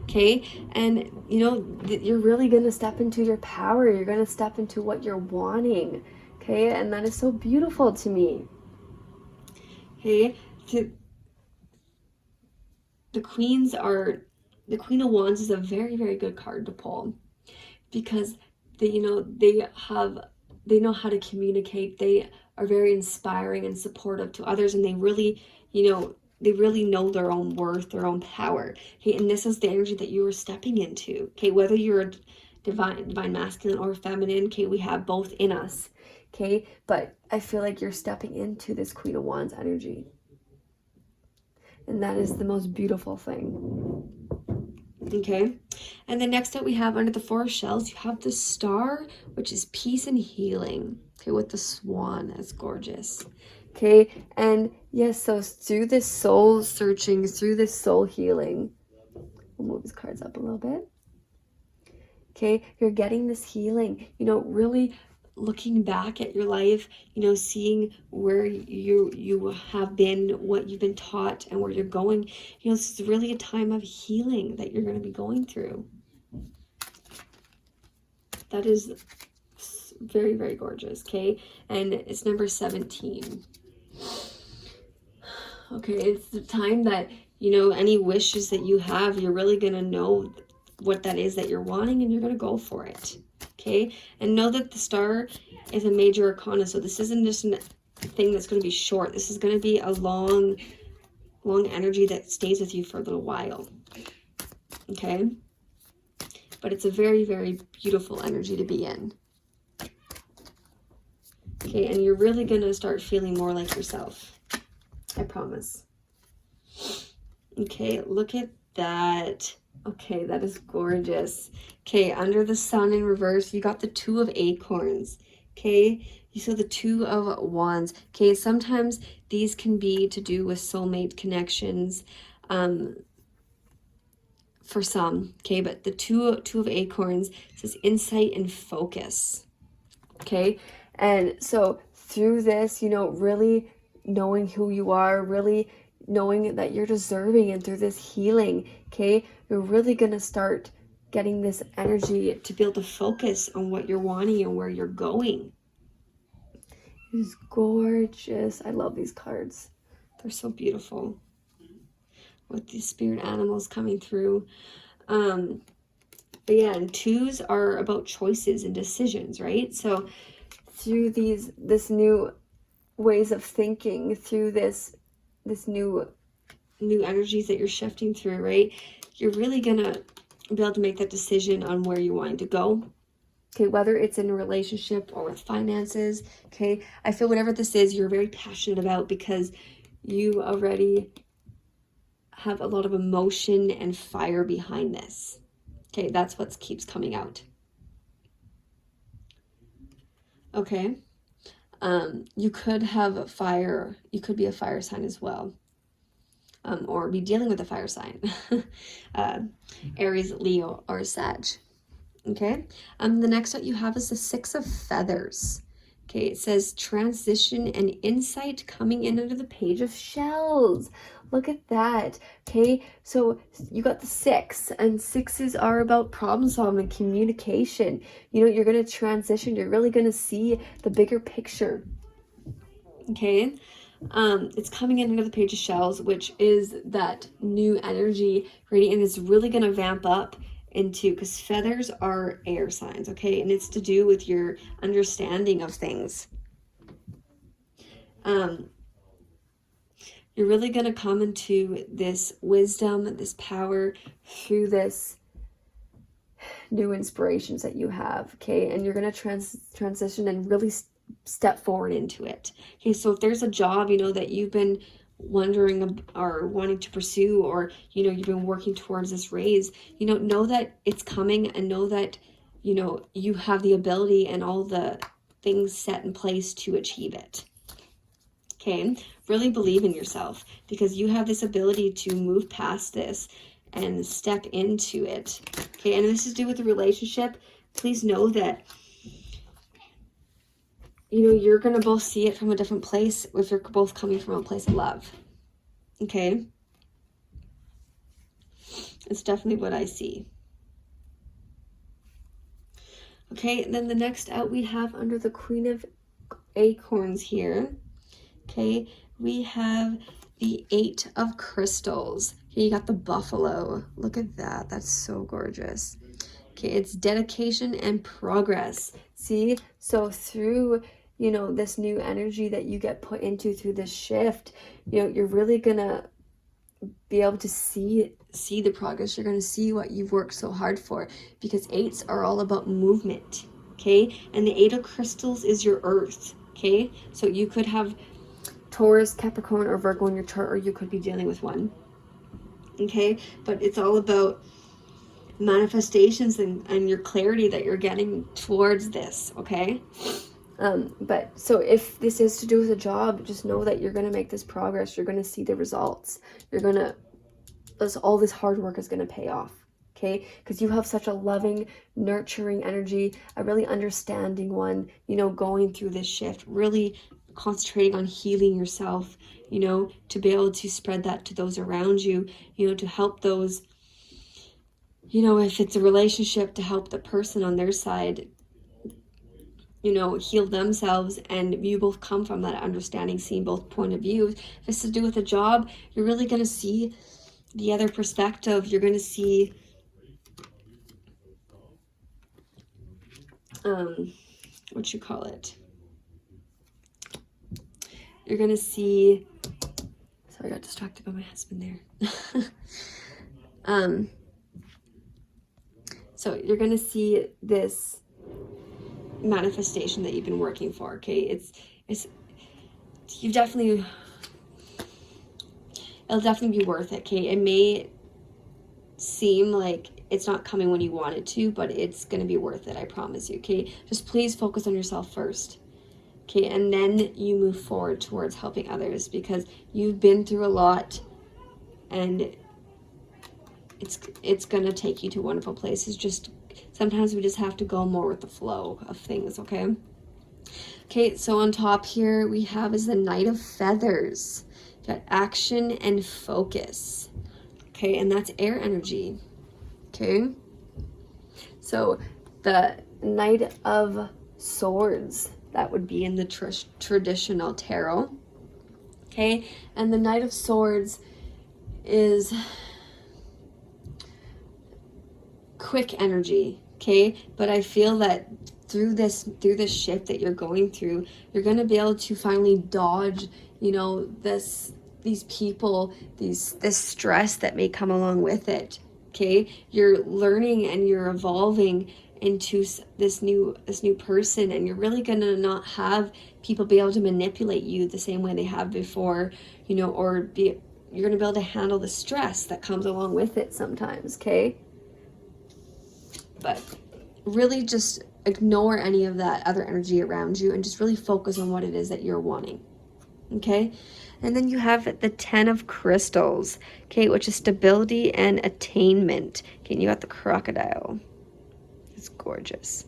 Okay, and you know, you're really going to step into your power. You're going to step into what you're wanting. Okay, and that is so beautiful to me. Okay, the Queen of Wands is a very, very good card to pull, because they know how to communicate. They are very inspiring and supportive to others, and they really, know their own worth, their own power. Okay, and this is the energy that you are stepping into. Okay, whether you're a divine masculine or feminine, okay, we have both in us. Okay, but I feel like you're stepping into this Queen of Wands energy, and that is the most beautiful thing. Okay, and then next up we have under the Four of Shells, you have the Star, which is peace and healing. Okay, with the swan, that's gorgeous. Okay, and yes, so through this soul searching, through this soul healing, we'll move these cards up a little bit. Okay, you're getting this healing, really looking back at your life, seeing where you have been, what you've been taught, and where you're going. This is really a time of healing that you're going to be going through. That is very, very gorgeous. Okay, and it's number 17. Okay, it's the time that any wishes that you have, you're really going to know what that is that you're wanting, and you're going to go for it. Okay, and know that the Star is a major arcana, so this isn't just a thing that's going to be short. This is going to be a long energy that stays with you for a little while. Okay, but it's a very, very beautiful energy to be in. Okay, and you're really going to start feeling more like yourself. I promise. Okay, look at that. Okay, that is gorgeous. Okay, under the sun in reverse, you got the 2 of acorns. Okay, you saw the 2 of wands. Okay, sometimes these can be to do with soulmate connections for some. Okay, but the two of acorns says insight and focus. Okay, and so through this, you know, really knowing who you are, really knowing that you're deserving, and through this healing, okay, you're really going to start getting this energy to be able to focus on what you're wanting and where you're going. It's gorgeous. I love these cards. They're so beautiful with these spirit animals coming through. But yeah, and 2s are about choices and decisions, right? So through this new ways of thinking, through this new energies that you're shifting through, right? You're really gonna be able to make that decision on where you're wanting to go. Okay, whether it's in a relationship or with finances. Okay, I feel whatever this is, you're very passionate about because you already have a lot of emotion and fire behind this. Okay, that's what keeps coming out. Okay. You could have fire. You could be a fire sign as well. Or be dealing with a fire sign. Aries, Leo, or Sag. Okay. The next that you have is the 6 of feathers. Okay, it says transition and insight coming in under the page of shells. Look at that. Okay, so you got the 6, and 6s are about problem solving, communication. You know, you're going to transition. You're really going to see the bigger picture. Okay, it's coming in under the page of shells, which is that new energy, right? And it's really going to vamp up into, because feathers are air signs, okay, and it's to do with your understanding of things. You're really going to come into this wisdom, this power through this new inspirations that you have, okay, and you're going to transition and really step forward into it. Okay, so if there's a job, you know, that you've been wondering or wanting to pursue, or you know, you've been working towards this raise, you know that it's coming, and know that, you know, you have the ability and all the things set in place to achieve it. Okay, really believe in yourself, because you have this ability to move past this and step into it. Okay, and this is to do with the relationship. Please know that, you know, you're going to both see it from a different place if you're both coming from a place of love. Okay? It's definitely what I see. Okay, and then the next out we have under the Queen of Acorns here. Okay, we have the 8 of Crystals. Here you got the buffalo. Look at that. That's so gorgeous. Okay, it's dedication and progress. See? So through, you know, this new energy that you get put into through this shift, you know, you're really gonna be able to see the progress. You're gonna see what you've worked so hard for, because 8s are all about movement. Okay, and the 8 of Crystals is your earth. Okay, so you could have Taurus, Capricorn, or Virgo in your chart, or you could be dealing with one. Okay, but it's all about manifestations and your clarity that you're getting towards this. Okay, but so if this is to do with a job, just know that you're going to make this progress. You're going to see the results. You're going to, all this hard work is going to pay off. Okay, because you have such a loving, nurturing energy, a really understanding one, you know, going through this shift, really concentrating on healing yourself, you know, to be able to spread that to those around you, you know, to help those, you know, if it's a relationship, to help the person on their side, you know, heal themselves, and you both come from that understanding, seeing both point of views. If it's to do with a job, you're really going to see the other perspective. You're going to see what you call it, you're going to see, sorry, I got distracted by my husband there. So you're going to see this manifestation that you've been working for, okay? It'll definitely be worth it, okay? It may seem like it's not coming when you want it to, but it's going to be worth it, I promise you, okay? Just please focus on yourself first, okay? And then you move forward towards helping others, because you've been through a lot, and it's going to take you to wonderful places. Just sometimes we just have to go more with the flow of things, okay? Okay, so on top here we have is the Knight of Feathers. Got action and focus. Okay, and that's air energy. Okay, so the Knight of Swords, that would be in the traditional tarot. Okay, and the Knight of Swords is quick energy. Okay, but I feel that through this shift that you're going through, you're going to be able to finally dodge, you know, these people, this stress that may come along with it. Okay, you're learning and you're evolving into this new person, and you're really going to not have people be able to manipulate you the same way they have before, you know, or you're going to be able to handle the stress that comes along with it sometimes. Okay, but really just ignore any of that other energy around you and just really focus on what it is that you're wanting. Okay, and then you have the 10 of Crystals, okay, which is stability and attainment. Okay, and you got the crocodile. It's gorgeous.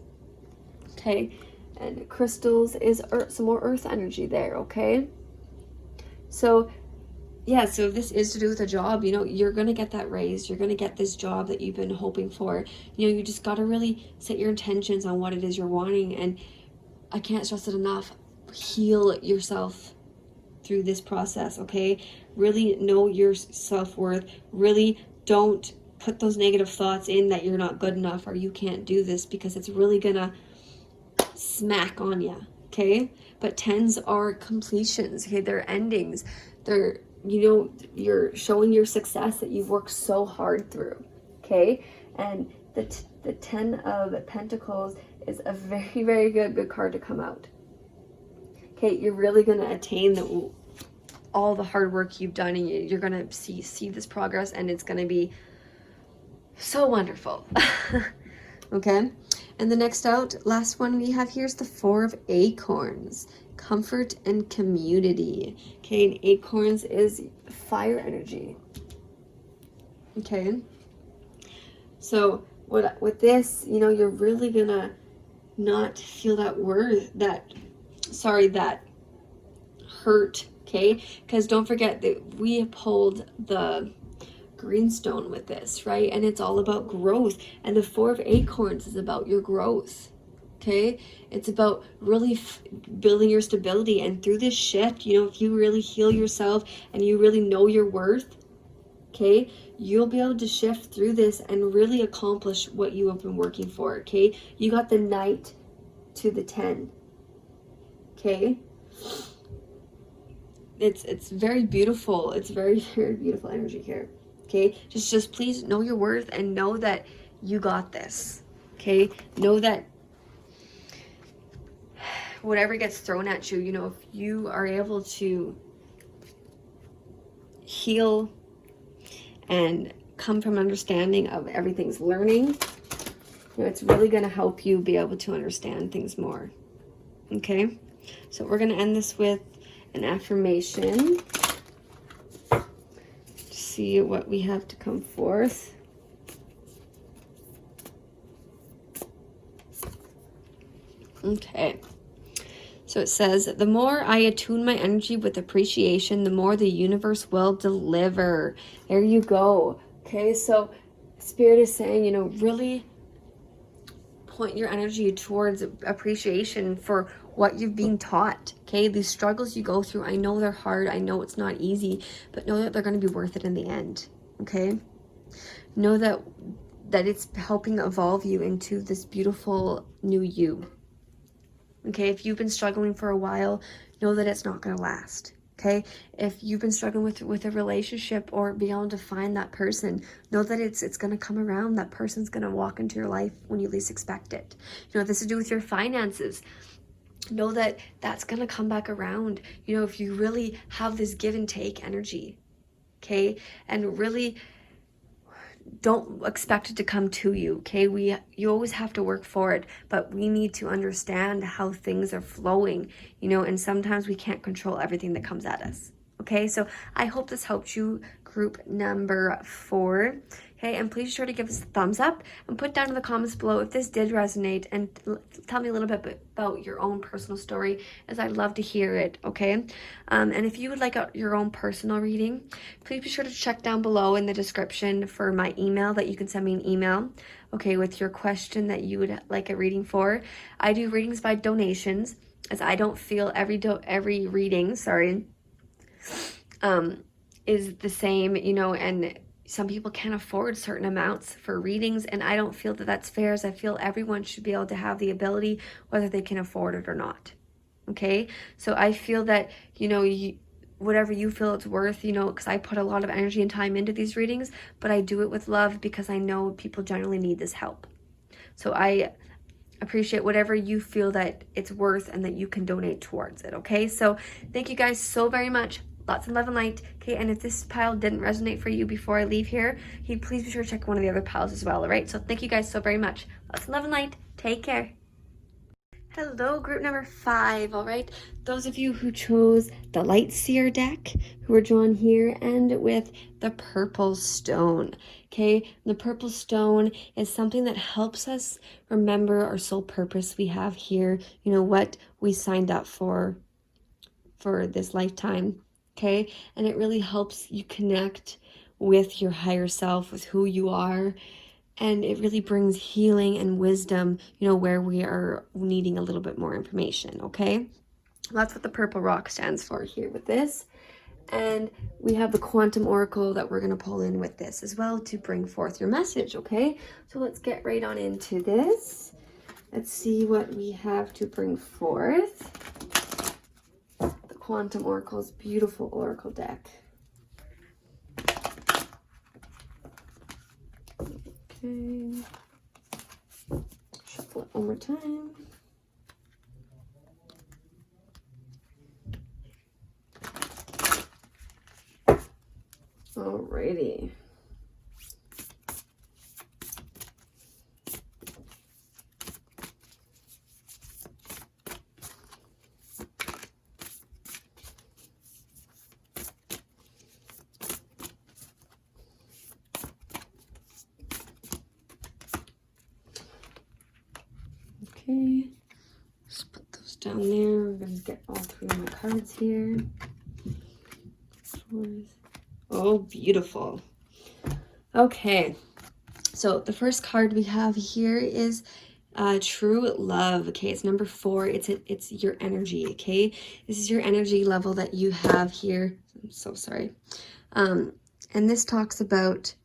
Okay, and crystals is some more earth energy there. Okay, so yeah, so if this is to do with a job, you know, you're going to get that raise. You're going to get this job that you've been hoping for. You know, you just got to really set your intentions on what it is you're wanting. And I can't stress it enough. Heal yourself through this process, okay? Really know your self-worth. Really don't put those negative thoughts in that you're not good enough or you can't do this, because it's really going to smack on you, okay? But 10s are completions, okay? They're endings. They're, you know, you're showing your success that you've worked so hard through, okay? And the 10 of Pentacles is a very, very good card to come out. Okay, you're really going to attain all the hard work you've done, and you're going to see this progress, and it's going to be so wonderful. Okay, and the last one we have here is the 4 of Acorns. Comfort and community. Okay, and acorns is fire energy. Okay, so with this, you know, you're really gonna not feel that that hurt. Okay, because don't forget that we pulled the greenstone with this, right? And it's all about growth, and the 4 of Acorns is about your growth. Okay, it's about really building your stability. And through this shift, you know, if you really heal yourself and you really know your worth, okay, you'll be able to shift through this and really accomplish what you have been working for. Okay, you got the Knight to the 10. Okay, it's very beautiful. It's very, very beautiful energy here. Okay, just please know your worth and know that you got this. Okay, know that whatever gets thrown at you, you know, if you are able to heal and come from understanding of everything's learning, you know, it's really going to help you be able to understand things more. Okay, so we're going to end this with an affirmation to see what we have to come forth. Okay. So it says, the more I attune my energy with appreciation, the more the universe will deliver. There you go. Okay, so Spirit is saying, you know, really point your energy towards appreciation for what you've been taught. Okay, these struggles you go through, I know they're hard. I know it's not easy, but know that they're going to be worth it in the end. Okay, know that it's helping evolve you into this beautiful new you. Okay, if you've been struggling for a while, know that it's not going to last. Okay, if you've been struggling with a relationship or being able to find that person, know that it's going to come around. That person's going to walk into your life when you least expect it. You know, this is to do with your finances. Know that that's going to come back around. You know, if you really have this give and take energy, okay, and really don't expect it to come to you, okay? You always have to work for it, but we need to understand how things are flowing, you know, and sometimes we can't control everything that comes at us, okay? So I hope this helped you, group number 4. Okay, and please be sure to give us a thumbs up and put down in the comments below if this did resonate, and tell me a little bit about your own personal story, as I'd love to hear it, okay? And if you would like your own personal reading, please be sure to check down below in the description for my email, that you can send me an email, okay, with your question that you would like a reading for. I do readings by donations, as I don't feel every reading, is the same, you know, and some people can't afford certain amounts for readings, and I don't feel that that's fair, as I feel everyone should be able to have the ability, whether they can afford it or not, okay? So I feel that, you know, whatever you feel it's worth, you know, because I put a lot of energy and time into these readings, but I do it with love because I know people generally need this help. So I appreciate whatever you feel that it's worth and that you can donate towards it, okay? So thank you guys so very much. Lots of love and light, okay? And if this pile didn't resonate for you before I leave here, please be sure to check one of the other piles as well, all right? So thank you guys so very much. Lots of love and light. Take care. Hello, group number 5, all right? Those of you who chose the Light Seer deck, who were drawn here, and with the purple stone, okay? The purple stone is something that helps us remember our soul purpose we have here, you know, what we signed up for this lifetime, okay? And it really helps you connect with your higher self, with who you are, and it really brings healing and wisdom, you know, where we are needing a little bit more information, okay? That's what the purple rock stands for here with this. And we have the quantum oracle that we're going to pull in with this as well to bring forth your message, okay? So let's get right on into this. Let's see what we have to bring forth. Quantum Oracle's beautiful oracle deck. Okay. Shuffle it one more time. Alrighty. Okay, just put those down there. We're going to get all 3 of my cards here. Oh, beautiful. Okay, so the first card we have here is true love. Okay, it's number 4. It's your energy. Okay, this is your energy level that you have here. I'm so sorry. And this talks about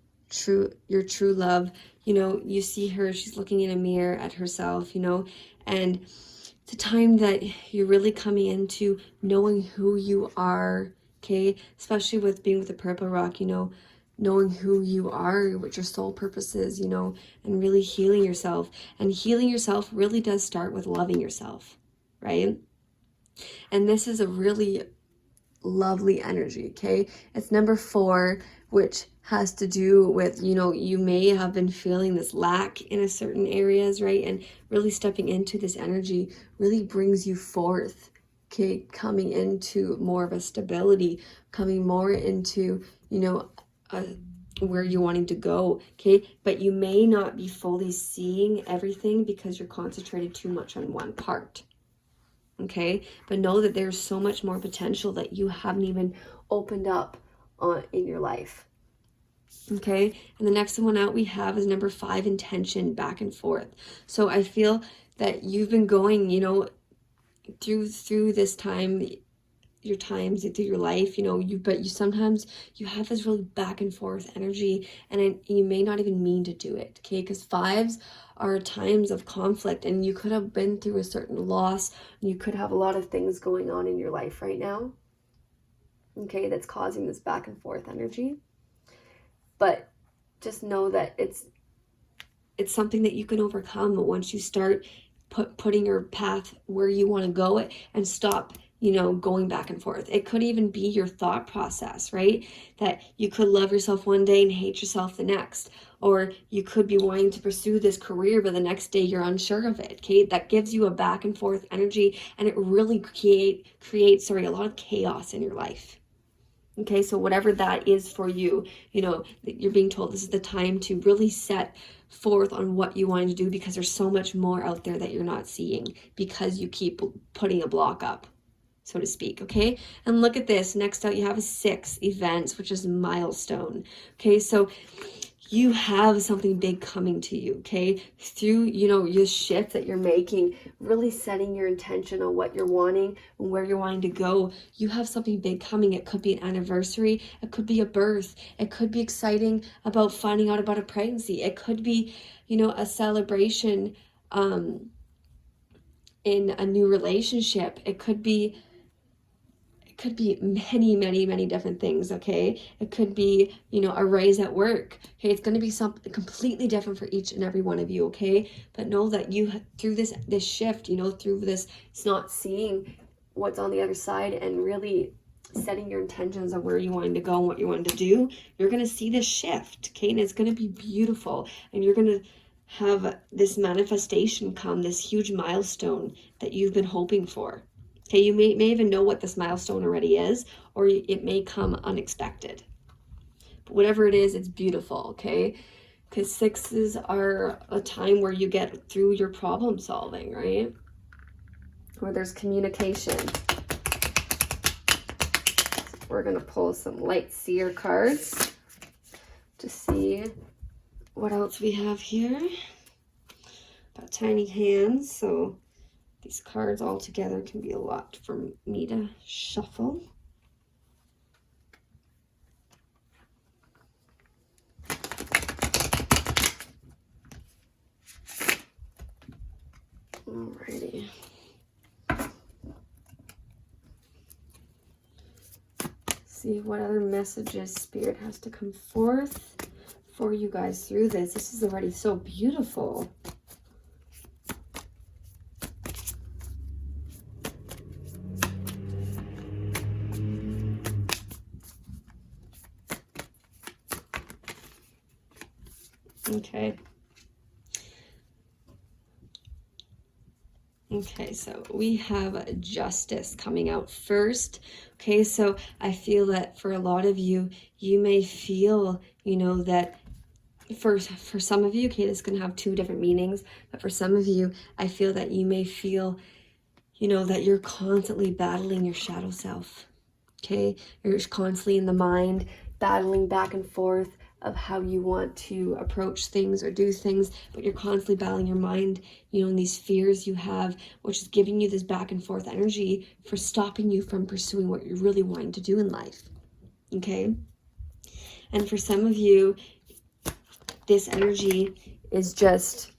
your true love. You know, you see her, she's looking in a mirror at herself, you know, and it's a time that you're really coming into knowing who you are, okay? Especially with being with the purple rock, you know, knowing who you are, what your soul purpose is, you know, and really healing yourself. And healing yourself really does start with loving yourself, right? And this is a really lovely energy, okay? It's number 4, which has to do with, you know, you may have been feeling this lack in a certain areas, right? And really stepping into this energy really brings you forth, okay? Coming into more of a stability, coming more into, you know, where you're wanting to go, okay? But you may not be fully seeing everything because you're concentrated too much on one part, okay? But know that there's so much more potential that you haven't even opened up in your life, okay? And the next one out we have is number 5, intention, back and forth. So I feel that you've been going, you know, through this time, your times through your life, you know, but you sometimes you have this really back and forth energy, and you may not even mean to do it, okay? Because 5s are times of conflict, and you could have been through a certain loss, and you could have a lot of things going on in your life right now, okay, that's causing this back and forth energy. But just know that it's something that you can overcome once you start putting your path where you want to go and stop, you know, going back and forth. It could even be your thought process, right? That you could love yourself one day and hate yourself the next. Or you could be wanting to pursue this career, but the next day you're unsure of it, okay? That gives you a back and forth energy, and it really creates a lot of chaos in your life. Okay, so whatever that is for you, you know, you're being told this is the time to really set forth on what you want to do, because there's so much more out there that you're not seeing because you keep putting a block up, so to speak, okay? And look at this. Next out, you have 6 events, which is milestone. Okay, so you have something big coming to you, okay? Through, you know, your shift that you're making, really setting your intention on what you're wanting and where you're wanting to go. You have something big coming. It could be an anniversary. It could be a birth. It could be exciting about finding out about a pregnancy. It could be, you know, a celebration in a new relationship. It could be many different things, okay? It could be, you know, a raise at work, okay? It's going to be something completely different for each and every one of you, okay? But know that you, through this shift, you know, through this, it's not seeing what's on the other side and really setting your intentions on where you want to go and what you want to do, you're going to see this shift, okay? And it's going to be beautiful, and you're going to have this manifestation come, this huge milestone that you've been hoping for. Okay, you may even know what this milestone already is, or it may come unexpected. But whatever it is, it's beautiful, okay? Because 6s are a time where you get through your problem solving, right? Where there's communication. We're going to pull some light Seer cards to see what else we have here. Got tiny hands, so these cards all together can be a lot for me to shuffle. Alrighty. See what other messages Spirit has to come forth for you guys through this. This is already so beautiful. Okay, so we have justice coming out first. Okay, so I feel that for a lot of you, you may feel, you know, that for some of you, okay, this is going to have 2 different meanings, but for some of you, I feel that you may feel, you know, that you're constantly battling your shadow self. Okay, you're constantly in the mind, battling back and forth of how you want to approach things or do things, but you're constantly battling your mind, you know, and these fears you have, which is giving you this back and forth energy for stopping you from pursuing what you're really wanting to do in life. Okay, and for some of you, this energy is just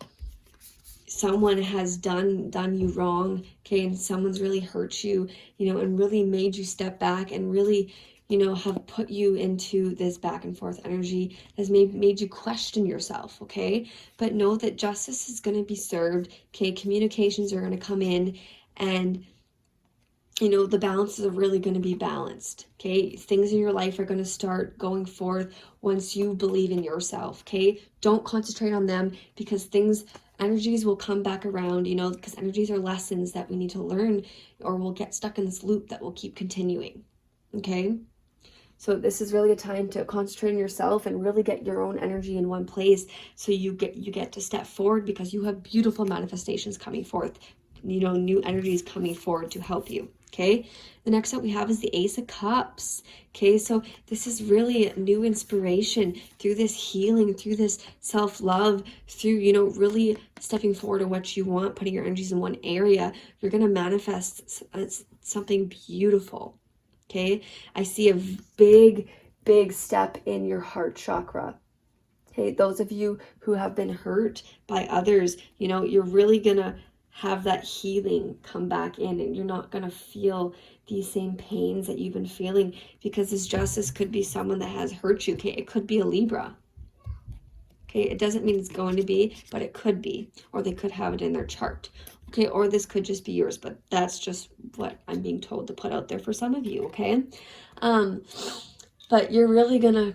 someone has done you wrong, okay, and someone's really hurt you, you know, and really made you step back and really, you know, have put you into this back and forth energy, has made you question yourself, okay? But know that justice is going to be served, okay? Communications are going to come in, and, you know, the balances are really going to be balanced, okay? Things in your life are going to start going forth once you believe in yourself, okay? Don't concentrate on them, because energies will come back around, you know, because energies are lessons that we need to learn, or we'll get stuck in this loop that will keep continuing, okay? So this is really a time to concentrate on yourself and really get your own energy in one place, so you get to step forward, because you have beautiful manifestations coming forth, you know, new energies coming forward to help you, okay? The next up we have is the Ace of Cups, okay? So this is really a new inspiration through this healing, through this self-love, through, you know, really stepping forward to what you want, putting your energies in one area. You're going to manifest something beautiful. Okay, I see a big step in your heart chakra. Okay, those of you who have been hurt by others, you know, you're really gonna have that healing come back in, and you're not going to feel these same pains that you've been feeling, because this justice could be someone that has hurt you. Okay, it could be a Libra. Okay, it doesn't mean it's going to be, but it could be, or they could have it in their chart. Okay, or this could just be yours, but that's just what I'm being told to put out there for some of you. Okay, but you're really gonna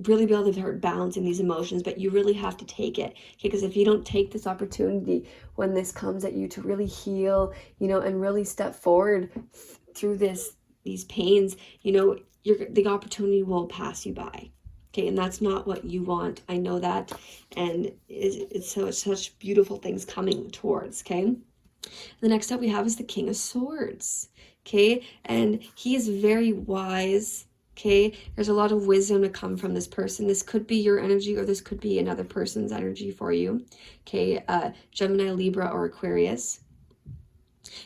be able to start balancing these emotions, but you really have to take it. Okay, because if you don't take this opportunity when this comes at you to really heal, you know, and really step forward through these pains, you know, the opportunity will pass you by. Okay, and that's not what you want. I know that, and it's such beautiful things coming towards. Okay, the next up we have is the King of Swords. Okay, and he is very wise. Okay, there's a lot of wisdom to come from this person. This could be your energy, or this could be another person's energy for you. Okay, Gemini, Libra, or Aquarius.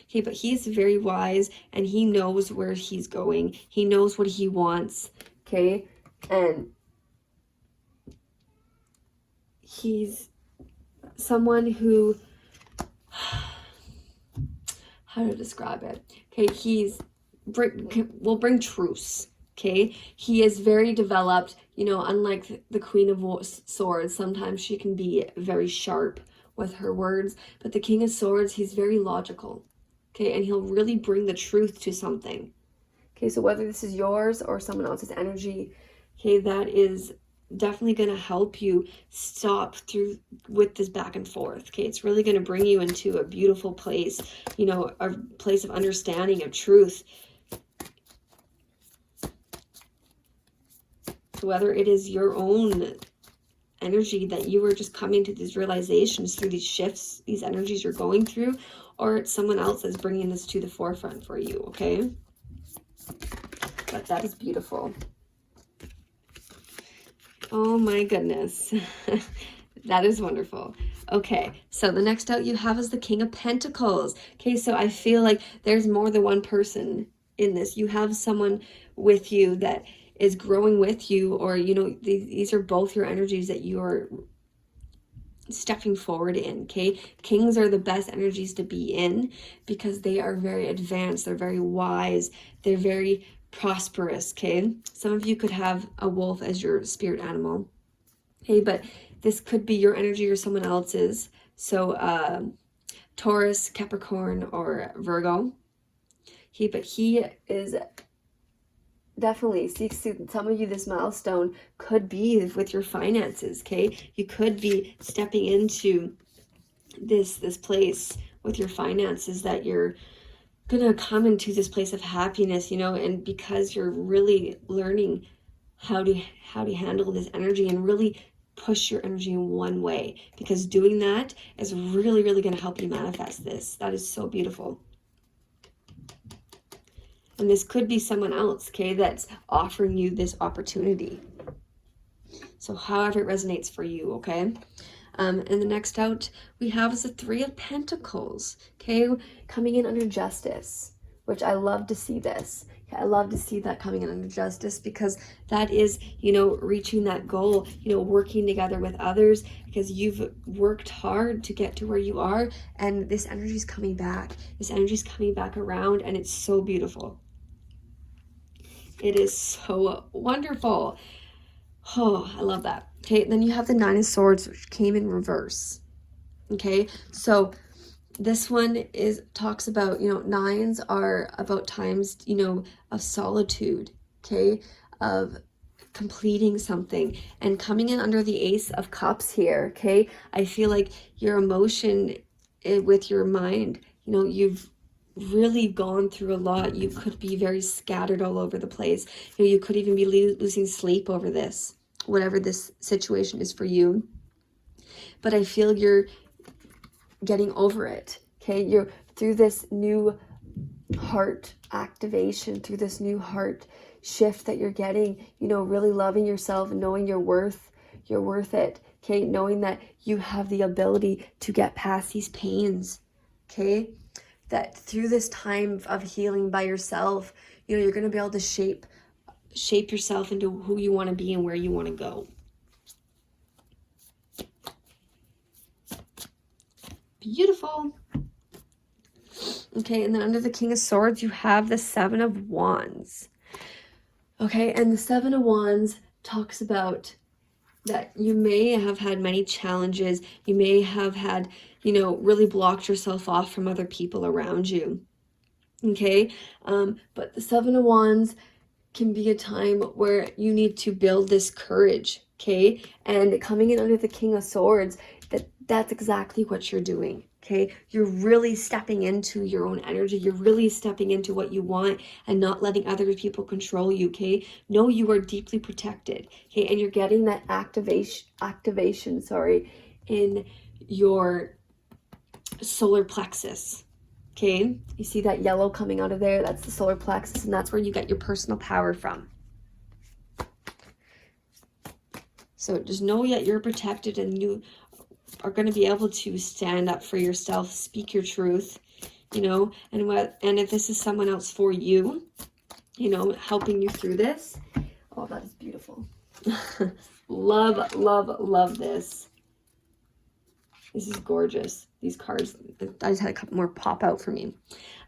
Okay, but he's very wise, and he knows where he's going. He knows what he wants. Okay, and he's someone who, how to describe it? Okay, will bring truce. Okay, he is very developed, you know, unlike the Queen of Swords. Sometimes she can be very sharp with her words, but the King of Swords, he's very logical. Okay, and he'll really bring the truth to something. Okay, so whether this is yours or someone else's energy, okay, that is definitely going to help you stop with this back and forth. Okay, it's really going to bring you into a beautiful place, you know, a place of understanding, of truth. Whether it is your own energy that you are just coming to these realizations through these shifts, these energies you're going through, or it's someone else that's bringing this to the forefront for you. Okay, but that is beautiful. Oh my goodness. That is wonderful. Okay, so the next out you have is the King of Pentacles. Okay, so I feel like there's more than one person in this. You have someone with you that is growing with you, or, you know, these are both your energies that you are stepping forward in. Okay, kings are the best energies to be in because they are very advanced, they're very wise, they're very prosperous. Okay, some of you could have a wolf as your spirit animal. Okay, but this could be your energy or someone else's. So Taurus, Capricorn, or Virgo. Okay, but he is definitely seeks to, some of you, this milestone could be with your finances. Okay, you could be stepping into this place with your finances, that you're gonna come into this place of happiness, you know, and because you're really learning how to handle this energy and really push your energy in one way, because doing that is really going to help you manifest this. That is so beautiful. And this could be someone else, okay, that's offering you this opportunity. So however it resonates for you, okay? And the next out we have is the Three of Pentacles, okay, coming in under justice, which I love to see this. I love to see that coming in under justice, because that is, you know, reaching that goal, you know, working together with others, because you've worked hard to get to where you are, and this energy is coming back. This energy is coming back around, and it's so beautiful. It is so wonderful. Oh, I love that. Okay, then you have the Nine of Swords, which came in reverse. Okay, so this one talks about, you know, nines are about times, you know, of solitude, okay, of completing something, and coming in under the Ace of Cups here. Okay, I feel like your emotion with your mind, you know, you've really gone through a lot. You could be very scattered all over the place. You know, you could even be losing sleep over this, whatever this situation is for you. But I feel you're getting over it. Okay, you're through this new heart activation, through this new heart shift that you're getting, you know, really loving yourself and knowing you're worth it. Okay, knowing that you have the ability to get past these pains. Okay, that through this time of healing by yourself, you know, you're going to be able to shape yourself into who you want to be and where you want to go. Beautiful. Okay, and then under the King of Swords, you have the Seven of Wands. Okay, and the Seven of Wands talks about that you may have had many challenges. You may have had, you know, really blocked yourself off from other people around you. Okay, but the Seven of Wands can be a time where you need to build this courage. Okay, and coming in under the King of Swords, that's exactly what you're doing. Okay, you're really stepping into your own energy. You're really stepping into what you want and not letting other people control you. Okay, know you are deeply protected. Okay, and you're getting that activation, in your solar plexus. Okay, you see that yellow coming out of there? That's the solar plexus, and that's where you get your personal power from. So just know that you're protected, and you are going to be able to stand up for yourself, speak your truth, you know, and if this is someone else for you, you know, helping you through this. Oh, that is beautiful. Love, love, love this. This is gorgeous. These cards, I just had a couple more pop out for me.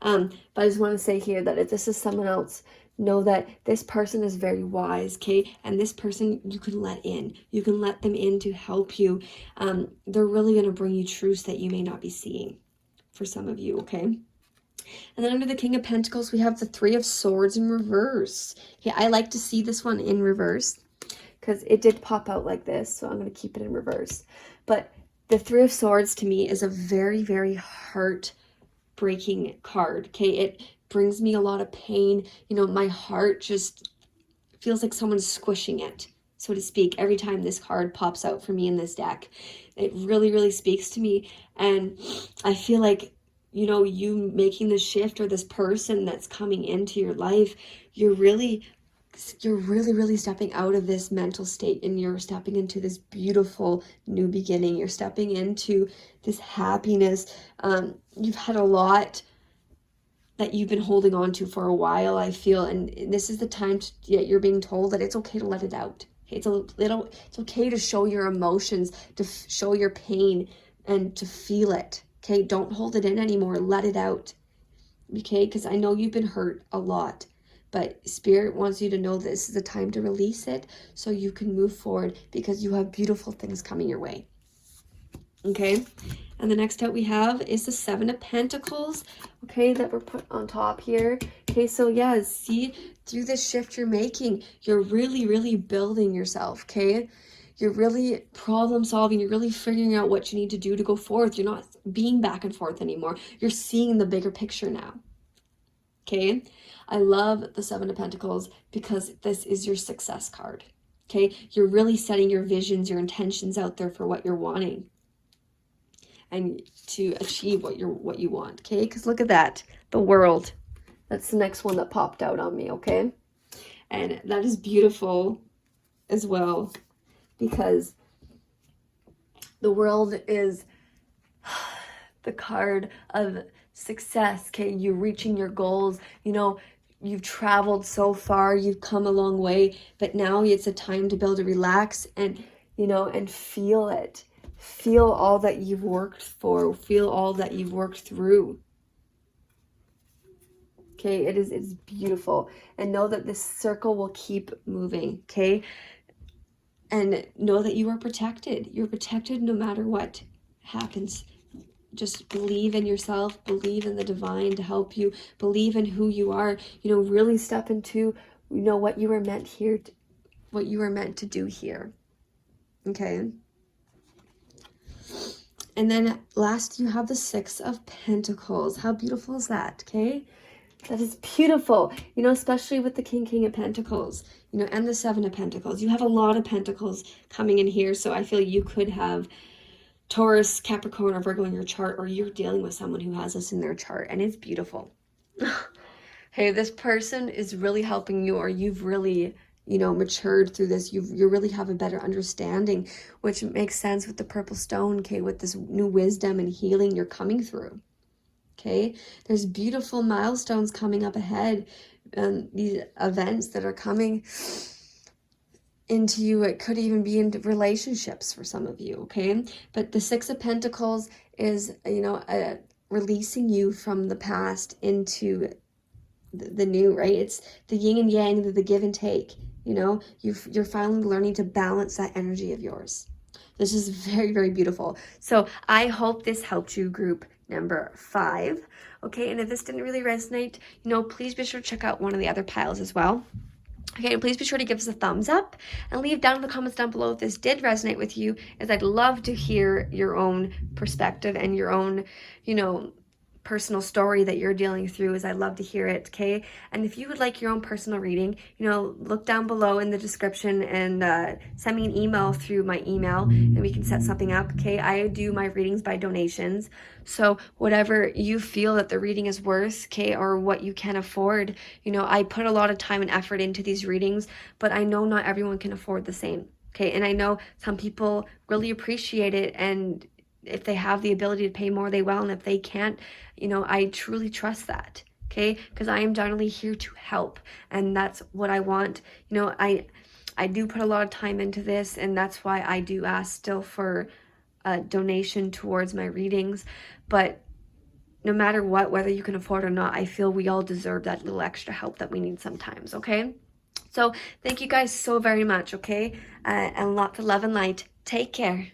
But I just want to say here that if this is someone else, know that this person is very wise, okay? And this person you can let in. You can let them in to help you. They're really going to bring you truths that you may not be seeing for some of you, okay? And then under the King of Pentacles, we have the Three of Swords in reverse. Okay, I like to see this one in reverse because it did pop out like this, so I'm going to keep it in reverse. But the Three of Swords to me is a very, very heart-breaking card, okay? It brings me a lot of pain. You know, my heart just feels like someone's squishing it, so to speak, every time this card pops out for me in this deck. It really, really speaks to me, and I feel like, you know, you making the shift, or this person that's coming into your life, you're really stepping out of this mental state, and you're stepping into this beautiful new beginning. You're stepping into this happiness. You've had a lot that you've been holding on to for a while, I feel, and this is the time you're being told that it's okay to let it out. It's okay to show your emotions, to show your pain, and to feel it. Okay, don't hold it in anymore. Let it out. Okay, because I know you've been hurt a lot, but Spirit wants you to know this is the time to release it so you can move forward, because you have beautiful things coming your way. Okay, and the next out we have is the Seven of Pentacles, okay, that we're put on top here. Okay, so yeah, see, through this shift you're making, you're really, really building yourself, okay? You're really problem solving. You're really figuring out what you need to do to go forth. You're not being back and forth anymore. You're seeing the bigger picture now, okay? I love the Seven of Pentacles because this is your success card, okay? You're really setting your visions, your intentions out there for what you're wanting and to achieve what you want, okay? Because look at that, the World. That's the next one that popped out on me, okay? And that is beautiful as well, because the World is the card of success, okay? You're reaching your goals, you know, you've traveled so far, you've come a long way, but now it's a time to be able to relax and, you know, and feel it. Feel all that you've worked for. Feel all that you've worked through. Okay, it's beautiful. And know that this circle will keep moving, okay? And know that you are protected. You're protected no matter what happens. Just believe in yourself. Believe in the divine to help you. Believe in who you are. You know, really step into, you know, what you were meant here, what you were meant to do here. Okay? And then last, you have the Six of Pentacles. How beautiful is that, okay? That is beautiful, you know, especially with the King of Pentacles, you know, and the Seven of Pentacles. You have a lot of Pentacles coming in here, so I feel you could have Taurus, Capricorn, or Virgo in your chart, or you're dealing with someone who has this in their chart, and it's beautiful. Hey, this person is really helping you, or you've really, you know, matured through this. You really have a better understanding, which makes sense with the purple stone, okay, with this new wisdom and healing you're coming through. Okay, there's beautiful milestones coming up ahead, and these events that are coming into you. It could even be into relationships for some of you, okay? But the Six of Pentacles is, you know, releasing you from the past into the new, right? It's the yin and yang, the give and take. You know, you're finally learning to balance that energy of yours. This is very, very beautiful. So I hope this helped you, group number 5. Okay, and if this didn't really resonate, you know, please be sure to check out one of the other piles as well. Okay, and please be sure to give us a thumbs up and leave down in the comments down below if this did resonate with you, as I'd love to hear your own perspective and your own, you know, personal story that you're dealing through, as I'd love to hear it. Okay, and if you would like your own personal reading, you know, look down below in the description and send me an email through my email and we can set something up. Okay, I do my readings by donations, so whatever you feel that the reading is worth, okay, or what you can afford, you know, I put a lot of time and effort into these readings, but I know not everyone can afford the same. Okay, and I know some people really appreciate it, and if they have the ability to pay more, they will. And if they can't, you know, I truly trust that. Okay, because I am generally here to help, and that's what I want. You know, I do put a lot of time into this, and that's why I do ask still for a donation towards my readings. But no matter what, whether you can afford or not, I feel we all deserve that little extra help that we need sometimes. Okay, so thank you guys so very much. Okay, and lots of love and light. Take care.